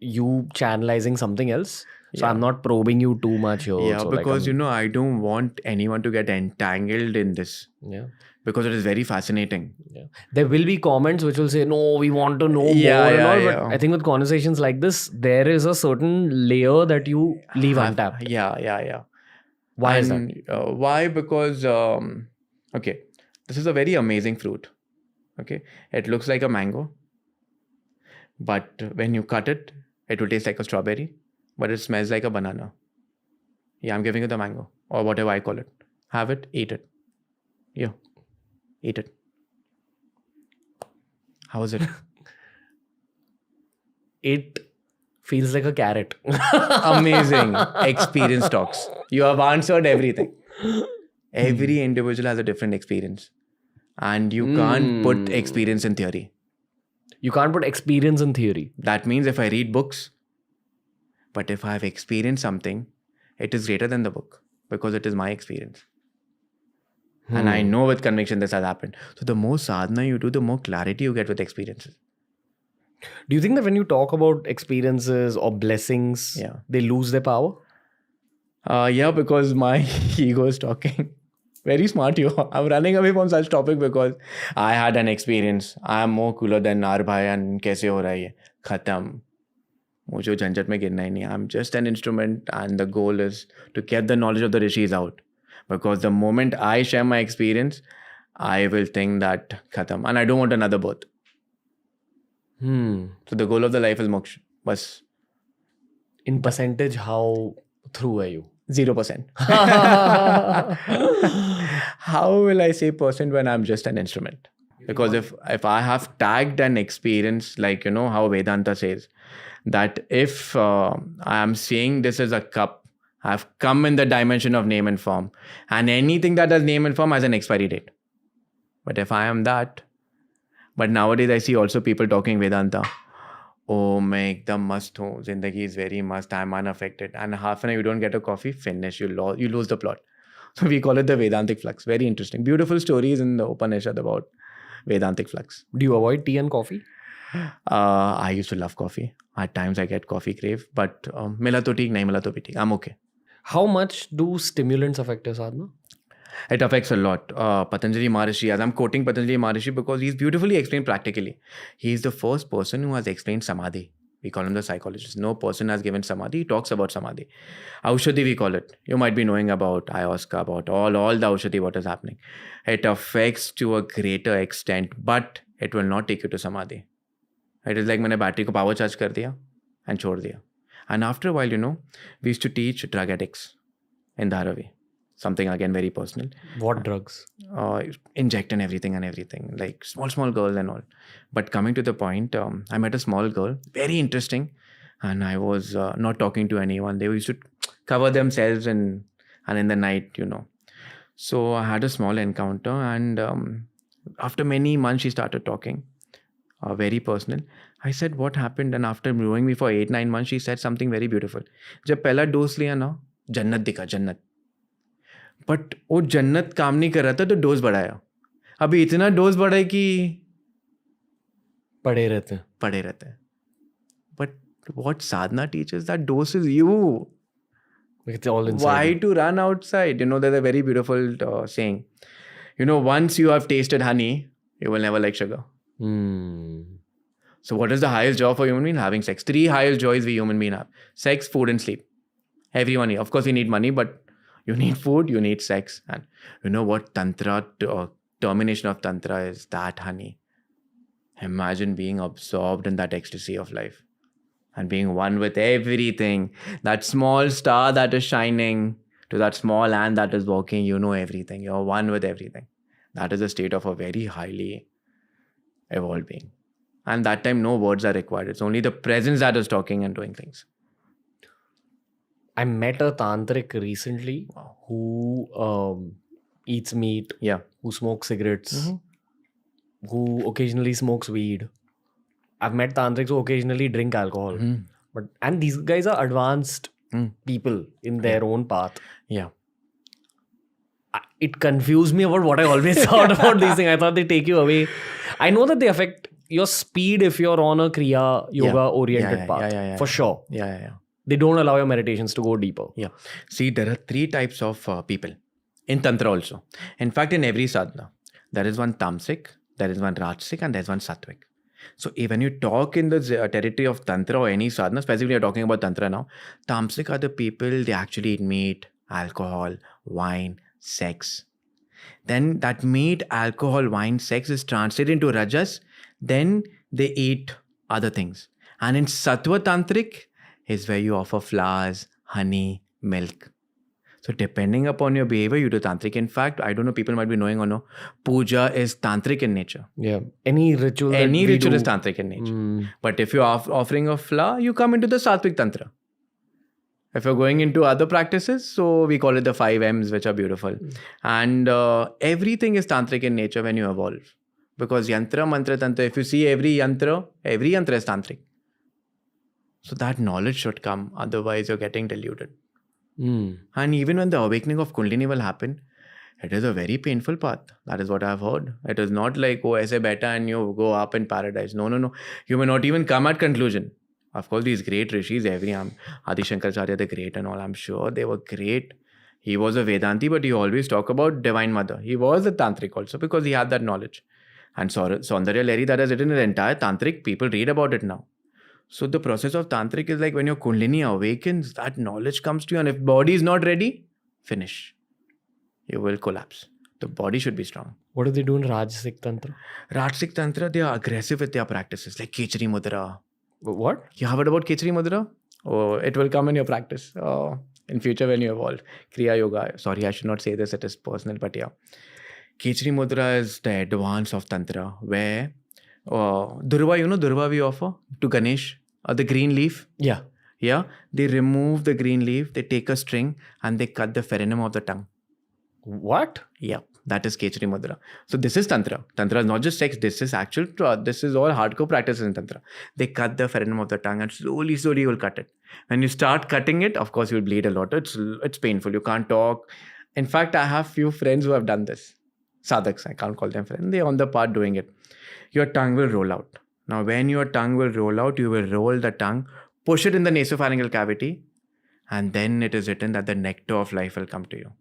you channelizing something else. So I'm not probing you too much here. Yeah, also. because I don't want anyone to get entangled in this. Yeah. Because it is very fascinating. Yeah. There will be comments which will say, no, we want to know more and all. But I think with conversations like this, there is a certain layer that you leave untapped. Yeah. Why is that? Why? Because, okay, this is a very amazing fruit. Okay, it looks like a mango. But when you cut it, it will taste like a strawberry. But it smells like a banana. Yeah, I'm giving you the mango. Or whatever I call it. Have it, eat it. Yeah. Eat it. How is it? It feels like a carrot. Amazing. Experience talks. You have answered everything. Every individual has a different experience. And you can't put experience in theory. You can't put experience in theory. That means if I read books, but if I have experienced something, it is greater than the book because it is my experience. And I know with conviction this has happened. So the more sadhana you do, the more clarity you get with experiences. Do you think that when you talk about experiences or blessings, they lose their power? Yeah, because my ego is talking. Very smart you. I'm running away from such topic because I had an experience. I am more cooler than Arbhai and kaise ho raha hai. Khatam. Mujhe jhanjat mein girna hi nahi. I'm just an instrument and the goal is to get the knowledge of the rishis out. Because the moment I share my experience, I will think that khatam. And I don't want another birth. So the goal of the life is moksha. Bas. In percentage, how through are you? 0%. How will I say percent when I'm just an instrument? Because if I have tagged an experience, like how Vedanta says, that if I am saying this is a cup, I've come in the dimension of name and form. And anything that has name and form has an expiry date. But if I am that, but nowadays I see also people talking Vedanta. Oh, मैं एकदम मस्त हूँ. Zindagi is very must. I'm unaffected. And half an hour you don't get a coffee, finish. You lose the plot. So we call it the Vedantic flux. Very interesting. Beautiful stories in the Upanishad about Vedantic flux. Do you avoid tea and coffee? I used to love coffee. At times I get coffee crave. But mila to theek, nahi mila to bhi theek. I'm okay. How much do stimulants affect your sadhana? It affects a lot. Patanjali Maharishi, as I'm quoting Patanjali Maharishi because he's beautifully explained practically. He's the first person who has explained Samadhi. We call him the psychologist. No person has given Samadhi. He talks about Samadhi. Aushadhi, we call it. You might be knowing about ayahuasca, about all the Aushadhi, what is happening. It affects to a greater extent, but it will not take you to Samadhi. It is like मैंने battery को power charge कर दिया and छोड़ दिया. And after a while, we used to teach drug addicts in Dharavi. Something again very personal. What drugs? Inject and everything, like small girls and all. But coming to the point, I met a small girl, very interesting, and I was not talking to anyone. They used to cover themselves and in the night, So I had a small encounter, and after many months, she started talking, very personal. I said, what happened? And after knowing me for 8-9 months, she said something very beautiful. जब पहला dose लिया ना, जन्नत दिखा, जन्नत. But वो जन्नत काम नहीं कर रहा था तो डोज बढ़ाया. अभी इतना डोज बढ़ा है कि पड़े रहते हैं. But what sadhana teaches, that dose is you. It's all inside. Why to run outside? There's a very beautiful saying. Once you have tasted honey, you will never like sugar. So what is the highest joy for human being? Having sex. 3 highest joys we human being have. Sex, food and sleep. Everyone here. Of course you need money, but you need food, you need sex. And you know what Tantra, termination of Tantra is? That honey. Imagine being absorbed in that ecstasy of life. And being one with everything. That small star that is shining to that small ant that is walking, you know everything. You're one with everything. That is a state of a very highly evolved being. And that time, no words are required. It's only the presence that is talking and doing things. I met a Tantric recently who eats meat, who smokes cigarettes, who occasionally smokes weed. I've met Tantrics who occasionally drink alcohol. And these guys are advanced people in their own path. Yeah. It confused me about what I always thought about these things. I thought they take you away. I know that they affect your speed if you're on a Kriya Yoga oriented path. For sure. Yeah. They don't allow your meditations to go deeper. Yeah. See, there are 3 types of people in Tantra also. In fact, in every sadhana, there is one Tamasic, there is one Rajasic, and there's one Sattvic. So when you talk in the territory of Tantra or any sadhana, specifically you're talking about Tantra now, Tamasic are the people, they actually eat meat, alcohol, wine, sex. Then that meat, alcohol, wine, sex is translated into Rajas. Then they eat other things. And in Sattva Tantric is where you offer flowers, honey, milk. So depending upon your behavior, you do Tantric. In fact, I don't know, people might be knowing or no, puja is Tantric in nature. Yeah. Any ritual is Tantric in nature. But if you're offering a flower, you come into the Sattvic Tantra. If you're going into other practices, so we call it the 5 M's, which are beautiful. And everything is Tantric in nature when you evolve. Because yantra, mantra, tantra, if you see every yantra is Tantric. So that knowledge should come, otherwise you're getting deluded. And even when the awakening of Kundalini will happen, it is a very painful path. That is what I've heard. It is not like, aise beta and you go up in paradise. No. You may not even come at conclusion. Of course, these great rishis, Adi Shankaracharya, the great and all, I'm sure they were great. He was a Vedanti, but he always talked about Divine Mother. He was a Tantric also because he had that knowledge. And Saundarya Lahiri, that has written an entire Tantric, people read about it now. So the process of Tantric is like when your Kundalini awakens, that knowledge comes to you, and if body is not ready, finish. You will collapse. The body should be strong. What do they do in Rajasic Tantra? Rajasic Tantra, they are aggressive with their practices, like Kechari Mudra. What? You heard about Kechari Mudra? Oh, it will come in your practice in future when you evolve. Kriya Yoga. Sorry, I should not say this, it is personal, but yeah. Kechari Mudra is the advance of Tantra, where Durva, Durva we offer to Ganesh, the green leaf. Yeah. Yeah. They remove the green leaf, they take a string and they cut the perineum of the tongue. What? Yeah. That is Kechari Mudra. So this is Tantra. Tantra is not just sex. This is actual, this is all hardcore practices in Tantra. They cut the perineum of the tongue and slowly you will cut it. When you start cutting it, of course, you'll bleed a lot. It's painful. You can't talk. In fact, I have few friends who have done this. Sadhaks, I can't call them friends. They're on the path doing it. Your tongue will roll out. Now, when your tongue will roll out, you will roll the tongue, push it in the nasopharyngeal cavity, And then it is written that the nectar of life will come to you.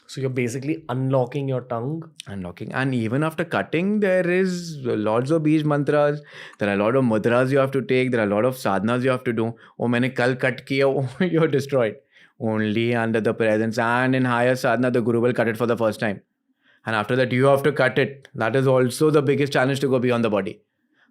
So you're basically unlocking your tongue. Unlocking. And even after cutting, there is lots of beej mantras. There are a lot of mudras you have to take. There are a lot of sadhanas you have to do. Oh, maine kal cut kiya. Oh, you're destroyed. Only under the presence. And in higher sadhana, the guru will cut it for the first time. And after that, you have to cut it. That is also the biggest challenge to go beyond the body.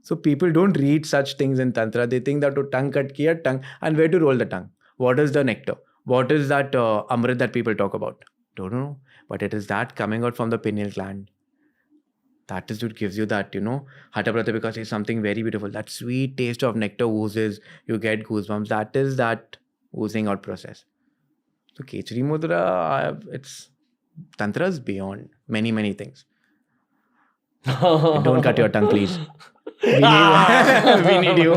So people don't read such things in Tantra. They think that tongue cut kiya, tongue. And where to roll the tongue? What is the nectar? What is that amrit that people talk about? Don't know. But it is that coming out from the pineal gland. That is what gives you that, Hatha Pratipika says something very beautiful. That sweet taste of nectar oozes. You get goosebumps. That is that oozing out process. So Kechari Mudra, it's Tantra's beyond many, many things. Don't cut your tongue, please. We need you.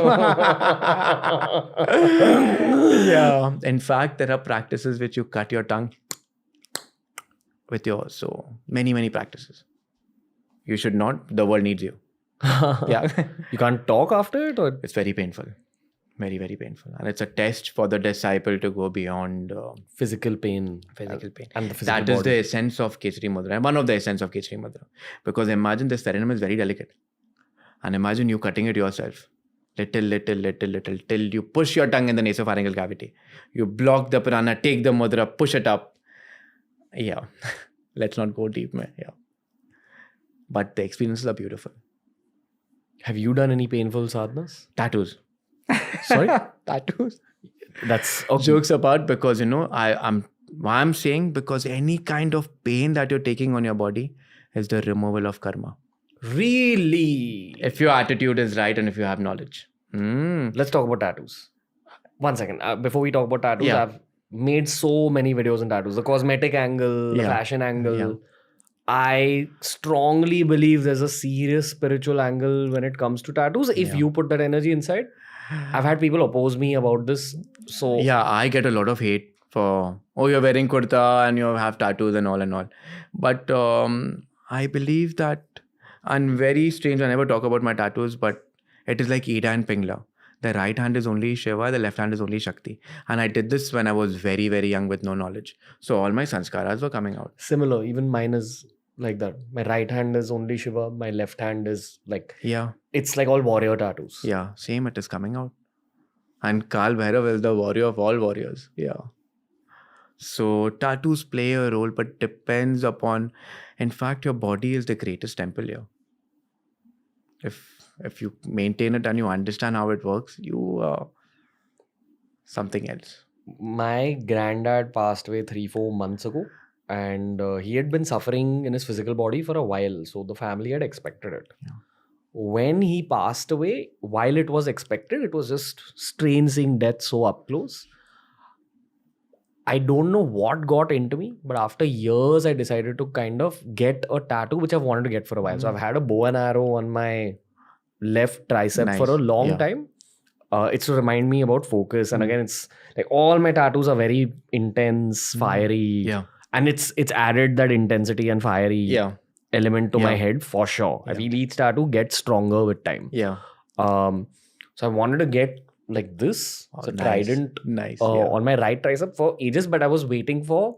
Yeah. In fact, there are practices which you cut your tongue with yours. So many, many practices. You should not. The world needs you. Yeah. You can't talk after it, or It's very painful. Very, very painful. And it's a test for the disciple to go beyond physical pain. physical pain. And the physical That is body. the essence of Kechari Mudra. And one of the essence of Kechari Mudra. Because imagine this cerebrum is very delicate. And imagine you cutting it yourself. Little, till you push your tongue in the nasopharyngeal cavity. You block the prana, take the mudra, push it up. Yeah. Let's not go deep, man. Yeah. But the experiences are beautiful. Have you done any painful sadhanas? Tattoos. Sorry? Tattoos. That's okay. Jokes apart, because I'm saying because any kind of pain that you're taking on your body is the removal of karma. Really? If your attitude is right and if you have knowledge. Let's talk about tattoos. One second. Before we talk about tattoos, Yeah. I've made so many videos on tattoos. The cosmetic angle, the Yeah. fashion angle. Yeah. I strongly believe there's a serious spiritual angle when it comes to tattoos. If Yeah. you put that energy inside, I've had people oppose me about this. So Yeah, I get a lot of hate for, you're wearing kurta and you have tattoos and all. But I believe that, and very strange, I never talk about my tattoos, but it is like Ida and Pingla. The right hand is only Shiva, the left hand is only Shakti. And I did this when I was very, very young with no knowledge. So all my sanskaras were coming out. similar. Even mine is like that. My right hand is only Shiva. My left hand is like, Yeah, it's like all warrior tattoos. yeah, same, it is coming out. And Kal Bhairav is the warrior of all warriors. Yeah. So tattoos play a role, but depends upon, in fact, your body is the greatest temple here. If you maintain it and you understand how it works, you are something else. My granddad passed away 3-4 months ago, and he had been suffering in his physical body for a while. So the family had expected it. Yeah. When he passed away, while it was expected, it was just strange seeing death so up close. I don't know what got into me, but after years, I decided to kind of get a tattoo, which I've wanted to get for a while. So I've had a bow and arrow on my left tricep for a Nice. long Yeah. time. It's to remind me about focus. And again, it's like all my tattoos are very intense, fiery. Yeah. And it's added that intensity and fiery Yeah. element to my Yeah. head for sure. I Yeah. feel each tattoo gets stronger with time. Yeah. So I wanted to get like this. Oh, so nice. trident Nice. Yeah. on my right tricep for ages, but I was waiting for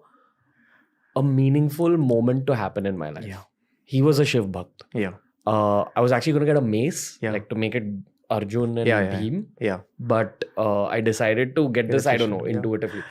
a meaningful moment to happen in my life. Yeah. He was a Shiv Bhakt. Yeah. I was actually going to get a mace, Yeah. like to make it Arjun and Yeah. Bhim. Yeah. But I decided to get Get this, a I don't know, Krishna, yeah. intuitively.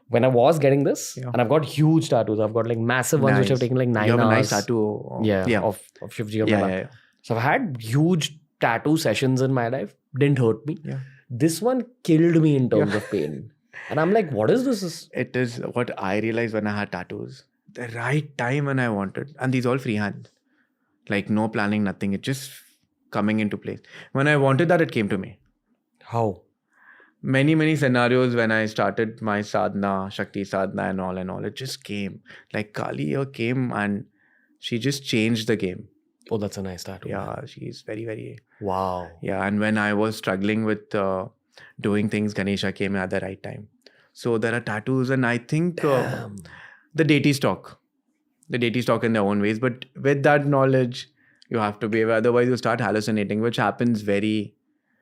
When I was getting this, Yeah. and I've got huge tattoos. I've got like massive ones which have Nice. taken like 9 You have hours. a nice tattoo. Yeah, of Shivji on my Yeah. back. Yeah. So I've had huge tattoo sessions in my life. Didn't hurt me. Yeah. This one killed me in terms of pain. And I'm like, what is this? It is what I realized when I had tattoos. The right time when I wanted. And these all freehand. Like no planning, nothing. It just coming into place. When I wanted that, it came to me. How? Many, many scenarios when I started my sadhana, Shakti sadhana and all. It just came. Like Kali here came and she just changed the game. Oh, that's a nice tattoo. Yeah, she's very, very... Wow. Yeah, and when I was struggling with doing things, Ganesha came at the right time. So there are tattoos, and I think the deities talk. The deities talk in their own ways, but with that knowledge, you have to be aware. Otherwise, you start hallucinating, which happens very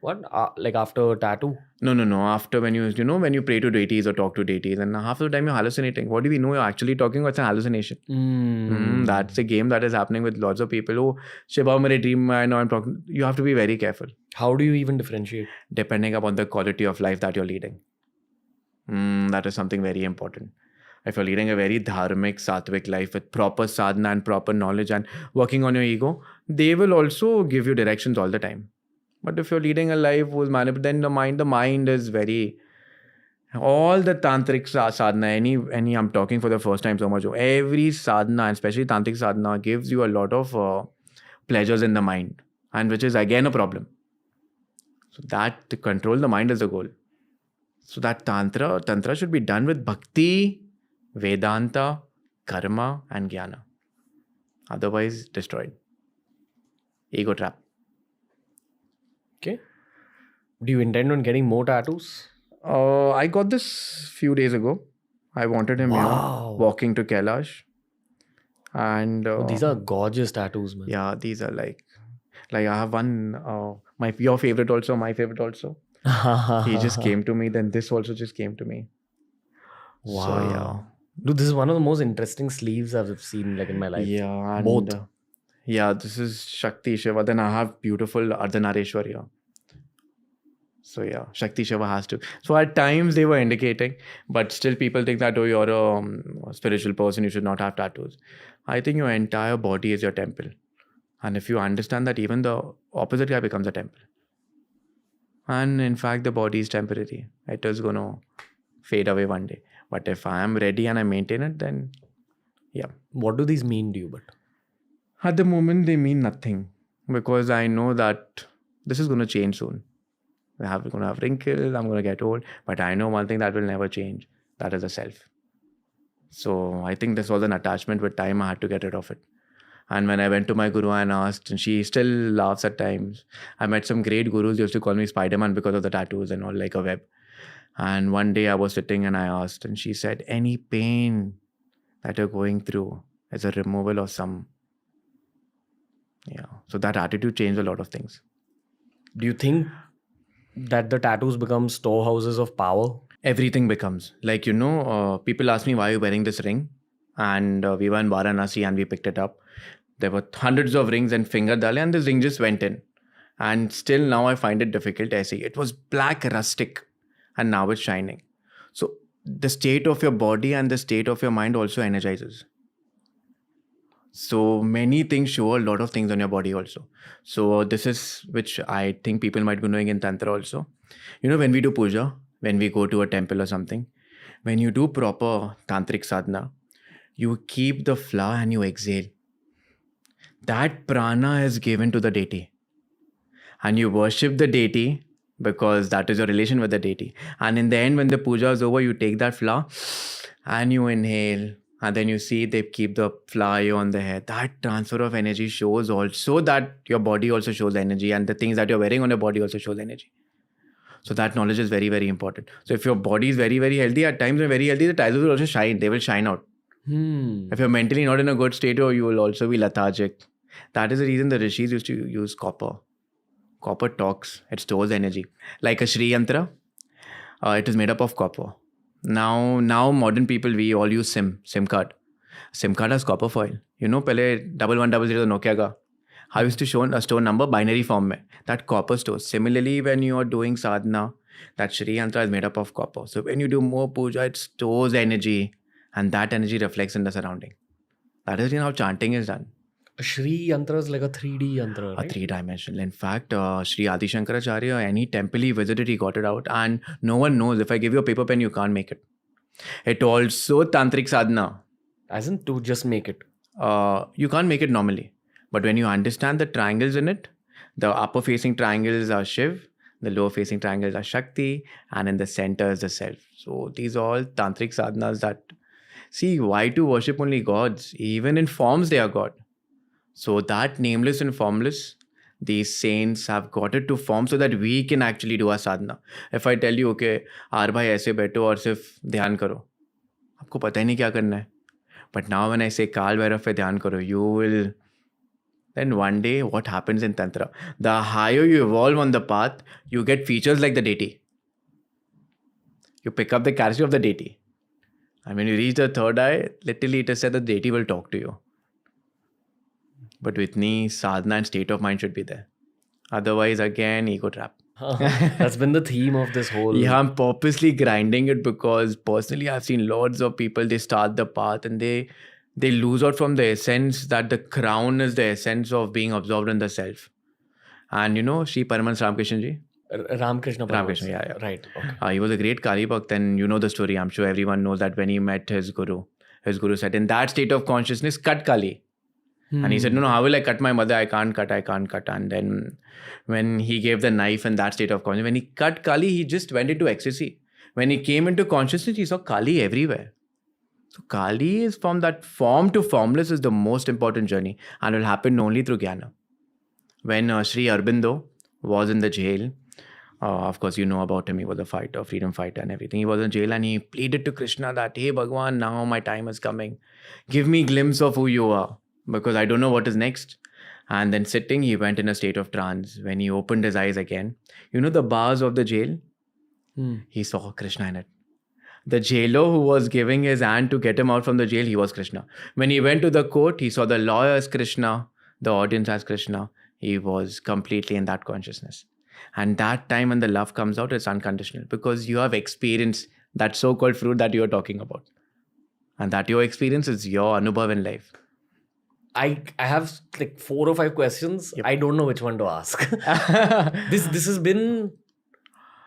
What? Like after a tattoo? No. After when when you pray to deities or talk to deities, and half the time you're hallucinating. What do we know? You're actually talking, or it's an hallucination. That's a game that is happening with lots of people. Oh, Shiva, my dream, I know I'm talking. You have to be very careful. How do you even differentiate? Depending upon the quality of life that you're leading. That is something very important. If you're leading a very dharmic, sattvic life with proper sadhana and proper knowledge and working on your ego, they will also give you directions all the time. But if you're leading a life who's manipulated, then the mind is very. All the tantric sadhana, any I'm talking for the first time so much. Every sadhana, and especially tantric sadhana, gives you a lot of pleasures in the mind, and which is again a problem. So that to control the mind is the goal. So that tantra should be done with bhakti, Vedanta, karma, and jnana. Otherwise, destroyed. Ego trap. Okay. Do you intend on getting more tattoos? I got this few days ago. I wanted him, Wow. walking to Kailash. And These are gorgeous tattoos, man. yeah, these are like I have one, your favorite also, my favorite also. He just came to me, then this also just came to me. Wow. So yeah. Dude, this is one of the most interesting sleeves I've seen like in my life. Yeah, and Both. Yeah, this is Shakti Shiva. Then I have beautiful Ardhanareshwar here. So yeah, Shakti Shiva has to. So at times they were indicating, but still people think that, oh, you're a spiritual person, you should not have tattoos. I think your entire body is your temple. And if you understand that, even the opposite guy becomes a temple. And in fact, the body is temporary. It is going to fade away one day. But if I am ready and I maintain it, then yeah. What do these mean to you? But At the moment, they mean nothing. Because I know that this is going to change soon. We're going to have wrinkles, I'm going to get old. But I know one thing that will never change. That is the self. So I think this was an attachment with time. I had to get rid of it. And when I went to my guru and asked, and she still laughs at times. I met some great gurus who used to call me Spider-Man because of the tattoos and all, like a web. And one day I was sitting and I asked, and she said, any pain that you're going through is a removal of some. Yeah. So that attitude changed a lot of things. do you think that the tattoos become storehouses of power? Everything becomes. Like, people ask me, why are you wearing this ring? And we were in Varanasi and we picked it up. There were hundreds of rings and finger dale, and this ring just went in. And still now I find it difficult. I see it was black rustic and now it's shining. So the state of your body and the state of your mind also energizes. So many things show a lot of things on your body also. So this is which I think people might be knowing in Tantra also. When we do puja, when we go to a temple or something, when you do proper tantric sadhana, you keep the flower and you exhale. That prana is given to the deity. And you worship the deity because that is your relation with the deity. And in the end, when the puja is over, you take that flower and you inhale. And then you see they keep the flower on the head. That transfer of energy shows also that your body also shows energy. And the things that you're wearing on your body also shows energy. So that knowledge is very, very important. So if your body is very, very healthy, at times when very healthy, the tattoos will also shine. They will shine out. If you're mentally not in a good state, you will also be lethargic. That is the reason the rishis used to use copper. Copper talks. It stores energy. Like a Shri Yantra, it is made up of copper. Now modern people, we all use SIM card. SIM card has copper foil. Pehle 1100 Nokia ka. I used to show a store number binary form mein. That copper stores. Similarly, when you are doing sadhana, that Shri Yantra is made up of copper. So when you do more puja, it stores energy. And that energy reflects in the surrounding. That is how chanting is done. A Shri Yantra is like a 3D Yantra, right? A 3-dimensional. In fact, Sri Adi Shankaracharya, any temple he visited, he got it out. And no one knows. If I give you a paper pen, you can't make it. It also tantric sadhana. As in to just make it. You can't make it normally. But when you understand the triangles in it, the upper facing triangles are Shiv, the lower facing triangles are Shakti, and in the center is the self. So these are all tantric sadhanas that... See, why to worship only gods? Even in forms, they are God. So that nameless and formless, these saints have got it to form so that we can actually do our sadhana. If I tell you, okay, aar bhai aise बैठो और सिर्फ ध्यान करो, आपको पता ही नहीं क्या करना है. But now when I say Kaal Bhairav पे ध्यान करो, you will Then one day, what happens in Tantra? The higher you evolve on the path, you get features like the deity. You pick up the character of the deity. And when you reach the third eye, literally it is said that the deity will talk to you. But with me, sadhana and state of mind should be there. Otherwise, again, ego trap. That's been the theme of this whole. Yeah, I'm purposely grinding it because personally I've seen lots of people, they start the path and they lose out from the essence that the crown is the essence of being absorbed in the self. And Sri Paramahansa Ramakrishna ji? Ramakrishna. Ramakrishna, yeah. Right. Okay. He was a great Kali Bhakt, and you know the story. I'm sure everyone knows that when he met his guru said, in that state of consciousness, cut Kali. And he said, no, how will I cut my mother? I can't cut. And then when he gave the knife in that state of consciousness, when he cut Kali, he just went into ecstasy. When he came into consciousness, he saw Kali everywhere. So Kali is from that form to formless is the most important journey, and will happen only through Jnana. When Sri Aurobindo was in the jail, of course, you know about him. He was a fighter, freedom fighter and everything. He was in jail and he pleaded to Krishna that, hey, Bhagwan, now my time is coming. Give me a glimpse of who you are, because I don't know what is next. And then sitting, he went in a state of trance. When he opened his eyes again, the bars of the jail, he saw Krishna in it. The jailer who was giving his hand to get him out from the jail, he was Krishna. When he went to the court, he saw the lawyer as Krishna, the audience as Krishna. He was completely in that consciousness. And that time when the love comes out, it's unconditional because you have experienced that so-called fruit that you're talking about. And that your experience is your anubhav in life. I have like 4 or 5 questions. Yep. I don't know which one to ask. This has been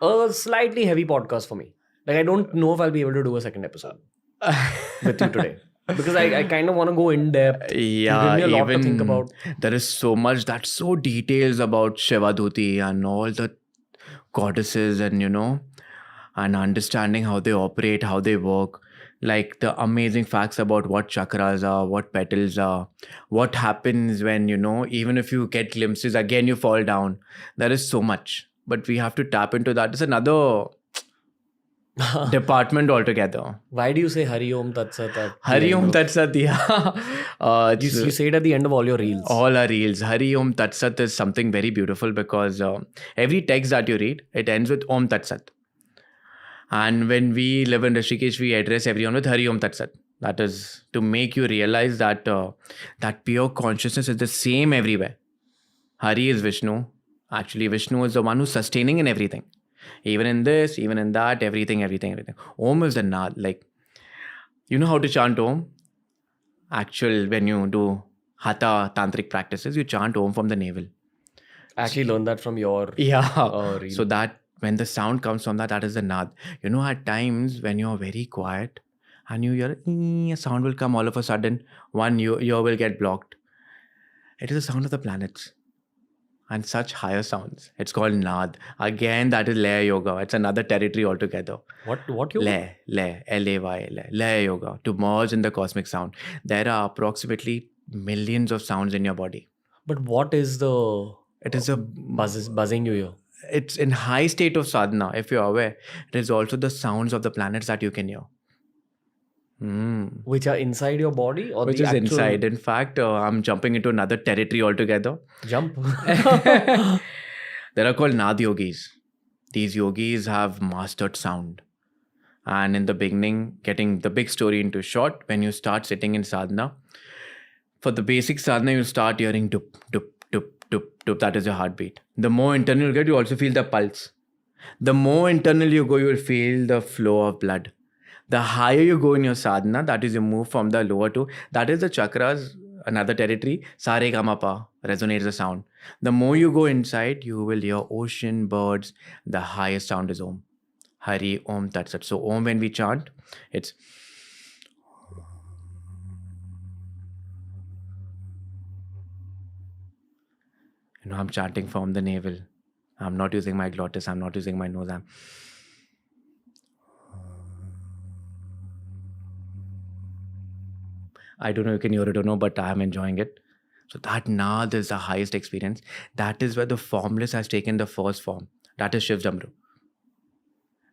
a slightly heavy podcast for me. Like, I don't know if I'll be able to do a second episode with you today. Because I kind of want to go in depth. Yeah, you give me a lot to think about. There is so much that's so details about Shivadhuti and all the goddesses and and understanding how they operate, how they work. Like the amazing facts about what chakras are, what petals are, what happens when, even if you get glimpses, again you fall down. There is so much. But we have to tap into that. It's another department altogether. Why do you say Hari Om Tat Sat? Hari Om Tat Sat, yeah. You say it at the end of all your reels. All our reels. Hari Om Tat Sat is something very beautiful because every text that you read, it ends with Om Tat Sat. And when we live in Rishikesh, we address everyone with Hari Om Tat Sat. That is to make you realize that that pure consciousness is the same everywhere. Hari is Vishnu. Actually, Vishnu is the one who's sustaining in everything. Even in this, even in that, everything. Om is the Naad. Like, you know how to chant Om? When you do Hatha Tantric practices, you chant Om from the navel. I actually learned that from your reel. So that when the sound comes from that is the Naad. At times when you're very quiet and you hear a sound will come all of a sudden, one ear will get blocked. It is the sound of the planets. And such higher sounds. It's called Naad. Again, that is Laya Yoga. It's another territory altogether. What yoga? Laya, L-A-Y, Laya Yoga. To merge in the cosmic sound. There are approximately millions of sounds in your body. But what is the... It is a... buzzing you hear? It's in high state of sadhana, if you're aware. It is also the sounds of the planets that you can hear. Which are inside your body? Or Which is inside. In fact, I'm jumping into another territory altogether. Jump. They are called Naad yogis. These yogis have mastered sound. And in the beginning, getting the big story into short, when you start sitting in sadhana, for the basic sadhana, you start hearing dup, dup, dup, dup, dup. That is your heartbeat. The more internal you get, you also feel the pulse. The more internal you go, you will feel the flow of blood. The higher you go in your sadhana, that is you move from the lower to, that is the chakras, another territory, Sare Gama Pa, resonates the sound. The more you go inside, you will hear ocean, birds. The highest sound is Om. Hari Om Tat Sat. So Om, when we chant, it's... I'm chanting from the navel. I'm not using my glottis. I'm not using my nose. I don't know if you can hear it or no, but I'm enjoying it. So that Naad is the highest experience. That is where the formless has taken the first form. That is Shiv Jamru.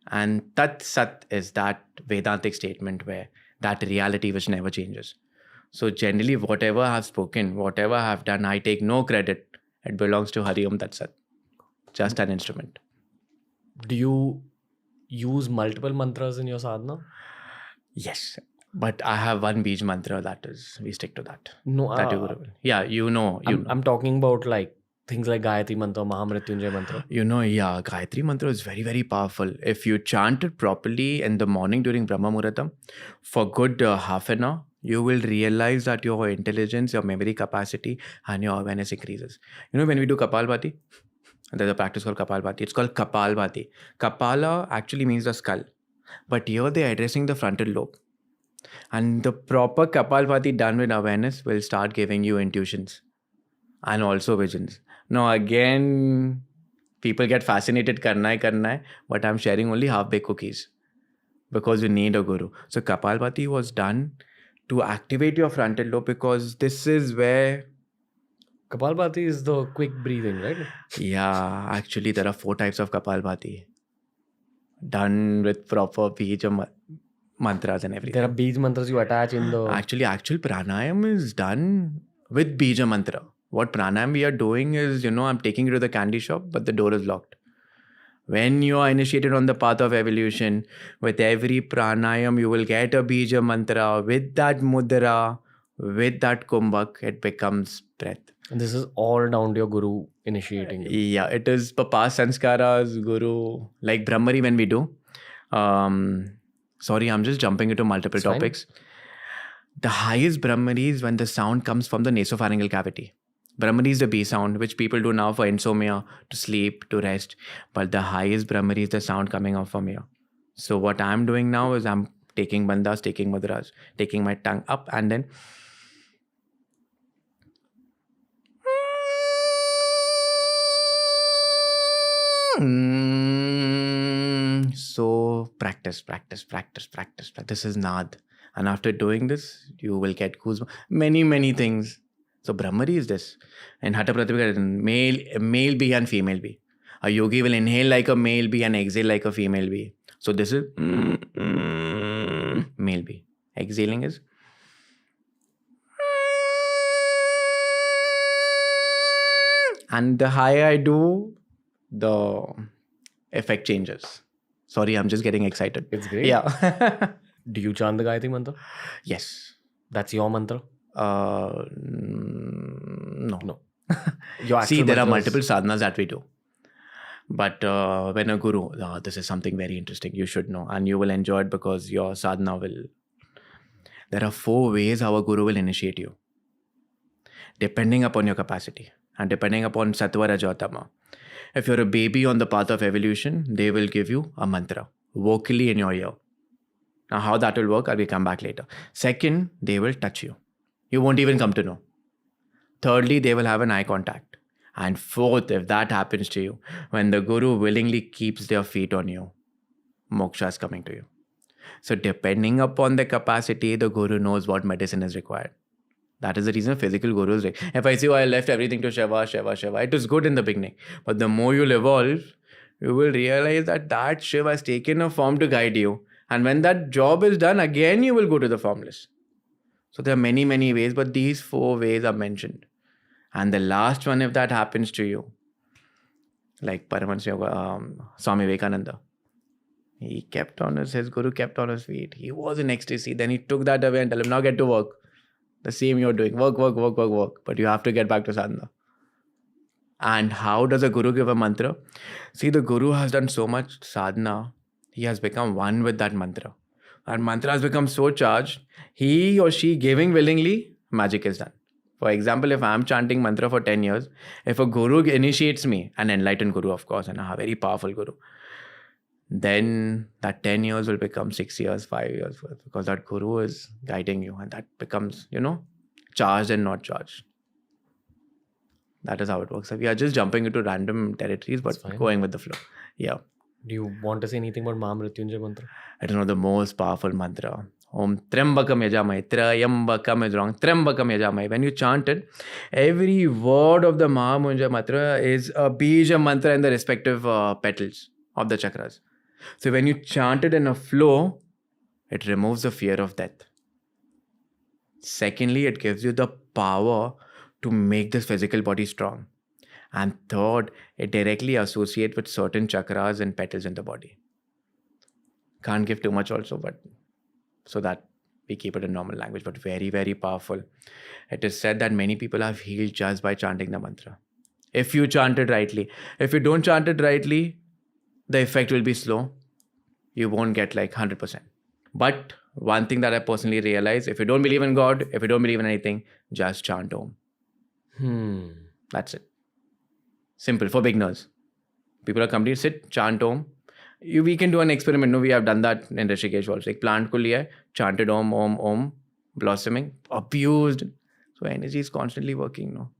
And Tat Sat is that Vedantic statement where that reality which never changes. So generally, whatever I have spoken, whatever I have done, I take no credit. It belongs to Hari Om Tat Sat. Just an instrument. Do you use multiple mantras in your sadhana? Yes. But I have one Bij mantra, that is, we stick to that. No, That your Guru will. Yeah, you know. I'm talking about like things like Gayatri Mantra, Mahamrityunjay Mantra. Yeah, Gayatri Mantra is very, very powerful. If you chant it properly in the morning during Brahma Muhurtam, for good half an hour, you will realize that your intelligence, your memory capacity, and your awareness increases. When we do Kapalbhati, there's a practice called Kapalbhati. It's called Kapalbhati. Kapala actually means the skull. But here they're addressing the frontal lobe. And the proper Kapalbhati done with awareness will start giving you intuitions and also visions. Now again, people get fascinated, karna hai, but I'm sharing only half-baked cookies because you need a guru. So Kapalbhati was done to activate your frontal lobe because this is where... Kapalbhati is the quick breathing, right? Yeah, actually there are 4 types of Kapalbhati done with proper Bija mantras and everything. There are Bij mantras you attach in the... Actually, actual pranayam is done with Bija mantra. What pranayam we are doing is, I'm taking you to the candy shop, but the door is locked. When you are initiated on the path of evolution, with every pranayam, you will get a Bija mantra. With that mudra, with that kumbhak, it becomes breath. And this is all down to your guru initiating you. Yeah, it is Papa Sanskaras, Guru, like Brahmari when we do. Sorry, I'm just jumping into multiple topics. The highest Brahmari is when the sound comes from the nasopharyngeal cavity. Brahmari is the B sound, which people do now for insomnia, to sleep, to rest. But the highest Brahmari is the sound coming out from here. So what I'm doing now is I'm taking bandhas, taking mudras, taking my tongue up and then... So practice. This is Nad. And after doing this, you will get goosebumps. Many things. So Brahmari is this. And Hatha Pratipika, male bee and female bee. A yogi will inhale like a male bee and exhale like a female bee. So this is male bee. Exhaling is... And the higher I do, the effect changes. Sorry, I'm just getting excited. It's great. Yeah. Do you chant the Gayatri Mantra? Yes. That's your mantra? No. Your See, actual there are mantra is- multiple sadhanas that we do. But when a guru, this is something very interesting, you should know. And you will enjoy it because your sadhana will... There are 4 ways how a guru will initiate you. Depending upon your capacity. And depending upon Sattva, Raja, Tama. If you're a baby on the path of evolution, they will give you a mantra vocally in your ear. Now, how that will work, I will come back later. Second, they will touch you. You won't even come to know. Thirdly, they will have an eye contact. And fourth, if that happens to you, when the guru willingly keeps their feet on you, moksha is coming to you. So depending upon the capacity, the guru knows what medicine is required. That is the reason physical gurus. If I say, I left everything to Shiva, it was good in the beginning. But the more you'll evolve, you will realize that Shiva has taken a form to guide you. And when that job is done, again you will go to the formless. So there are many ways, but these 4 ways are mentioned. And the last one, if that happens to you, like Paramahansa Swami Vivekananda, his guru kept on his feet. He was in ecstasy. Then he took that away and told him, now get to work. The same you're doing. Work. But you have to get back to sadhana. And how does a guru give a mantra? See, the guru has done so much sadhana. He has become one with that mantra. That mantra has become so charged. He or she giving willingly, magic is done. For example, if I'm chanting mantra for 10 years, if a guru initiates me, an enlightened guru, of course, and a very powerful guru, then that 10 years will become 6 years, 5 years, because that guru is guiding you and that becomes, charged and not charged. That is how it works. We are just jumping into random territories, but going with the flow. Yeah. Do you want to say anything about Mahamrityunjay mantra? I don't know, the most powerful mantra. Om Trambakam Yajamai. Trayambakam is wrong. Trambakam Yajamai. When you chant it, every word of the Mahamrityunjay mantra is a bija mantra in the respective petals of the chakras. So when you chant it in a flow, it removes the fear of death. Secondly, it gives you the power to make this physical body strong. And third, it directly associates with certain chakras and petals in the body. Can't give too much also, but so that we keep it in normal language, but very, very powerful. It is said that many people have healed just by chanting the mantra. If you chant it rightly. If you don't chant it rightly, the effect will be slow. You won't get like 100%. But one thing that I personally realized, if you don't believe in God, if you don't believe in anything, just chant Om. That's it. Simple for beginners. People are coming to sit, chant Om. We can do an experiment. No, we have done that in Rishikesh also. Like plant ko liya, chanted Om, Om, Om, blossoming, abused. So energy is constantly working. No.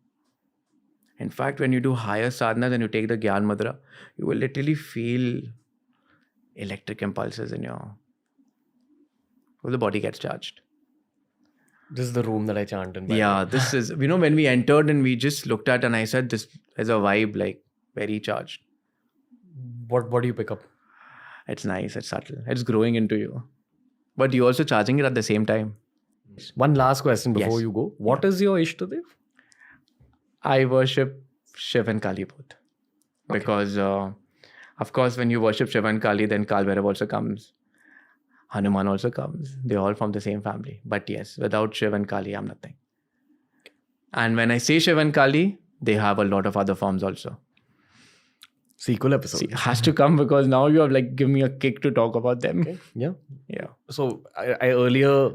In fact, when you do higher sadhanas and you take the Gyan Mudra, you will literally feel electric impulses in your... Well, the body gets charged. This is the room that I chant in. Yeah, this is... when we entered and we just looked at and I said, this is a vibe, like, very charged. What do you pick up? It's nice, it's subtle. It's growing into you. But you're also charging it at the same time. One last question before Yes. you go. What is your Ishtadev? I worship Shiv and Kali both. Okay. Because, of course, when you worship Shiv and Kali, then Kal Bhairav also comes. Hanuman also comes. They're all from the same family. But yes, without Shiv and Kali, I'm nothing. And when I say Shiv and Kali, they have a lot of other forms also. Sequel episode. See, has to come because now you have like given me a kick to talk about them. Okay. Yeah. Yeah. So I earlier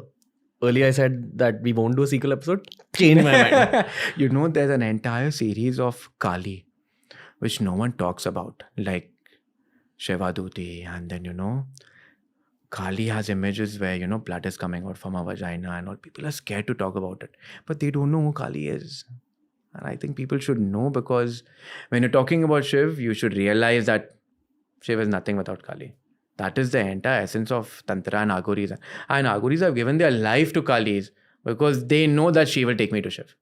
I said that we won't do a sequel episode. Change my mind. There's an entire series of Kali, which no one talks about. Like Shiva Duti, and then, Kali has images where, blood is coming out from her vagina and all. People are scared to talk about it. But they don't know who Kali is. And I think people should know, because when you're talking about Shiv, you should realize that Shiv is nothing without Kali. That is the entire essence of Tantra and Aghoris. And Aghoris have given their life to Kalis because they know that she will take me to Shiv.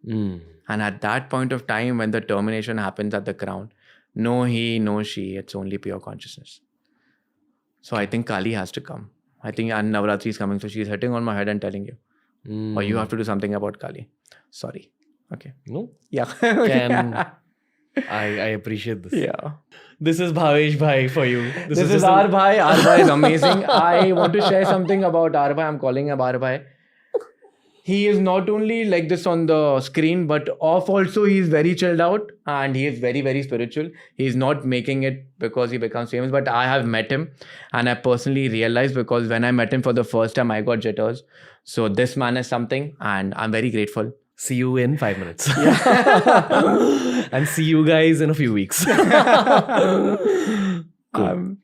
And at that point of time, when the termination happens at the crown, no he, no she, it's only pure consciousness. So I think Kali has to come. I think Navratri is coming, so she's hitting on my head and telling you, or you have to do something about Kali. Sorry. Okay. No? Yeah. I appreciate this. Yeah. This is Bhavesh Bhai for you. This is our Bhai. Our Bhai is amazing. I want to share something about our Bhai. I'm calling him our Bhai. He is not only like this on the screen, but off also he is very chilled out and he is very, very spiritual. He is not making it because he becomes famous, but I have met him and I personally realized, because when I met him for the first time, I got jitters. So this man is something and I'm very grateful. See you in 5 minutes. And see you guys in a few weeks. Cool.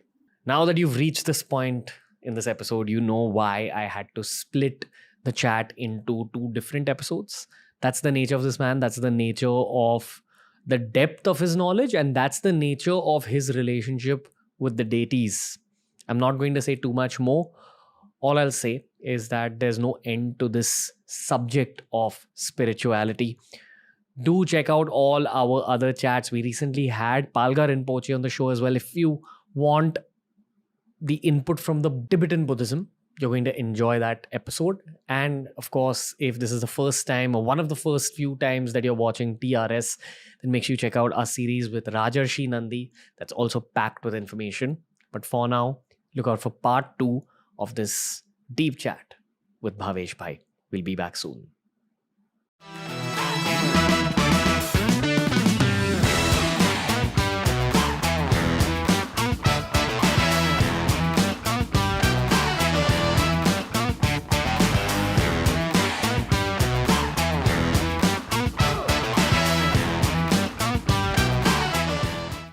Now that you've reached this point in this episode, you know why I had to split the chat into 2 different episodes. That's the nature of this man. That's the nature of the depth of his knowledge. And that's the nature of his relationship with the deities. I'm not going to say too much more. All I'll say is that there's no end to this subject of spirituality. Do check out all our other chats. We recently had Palgar Rinpoche on the show as well. If you want the input from the Tibetan Buddhism, you're going to enjoy that episode. And of course, if this is the first time or one of the first few times that you're watching TRS, then make sure you check out our series with Rajarshi Nandi. That's also packed with information. But for now, look out for part 2 of this deep chat with Bhavesh Bhai. We'll be back soon.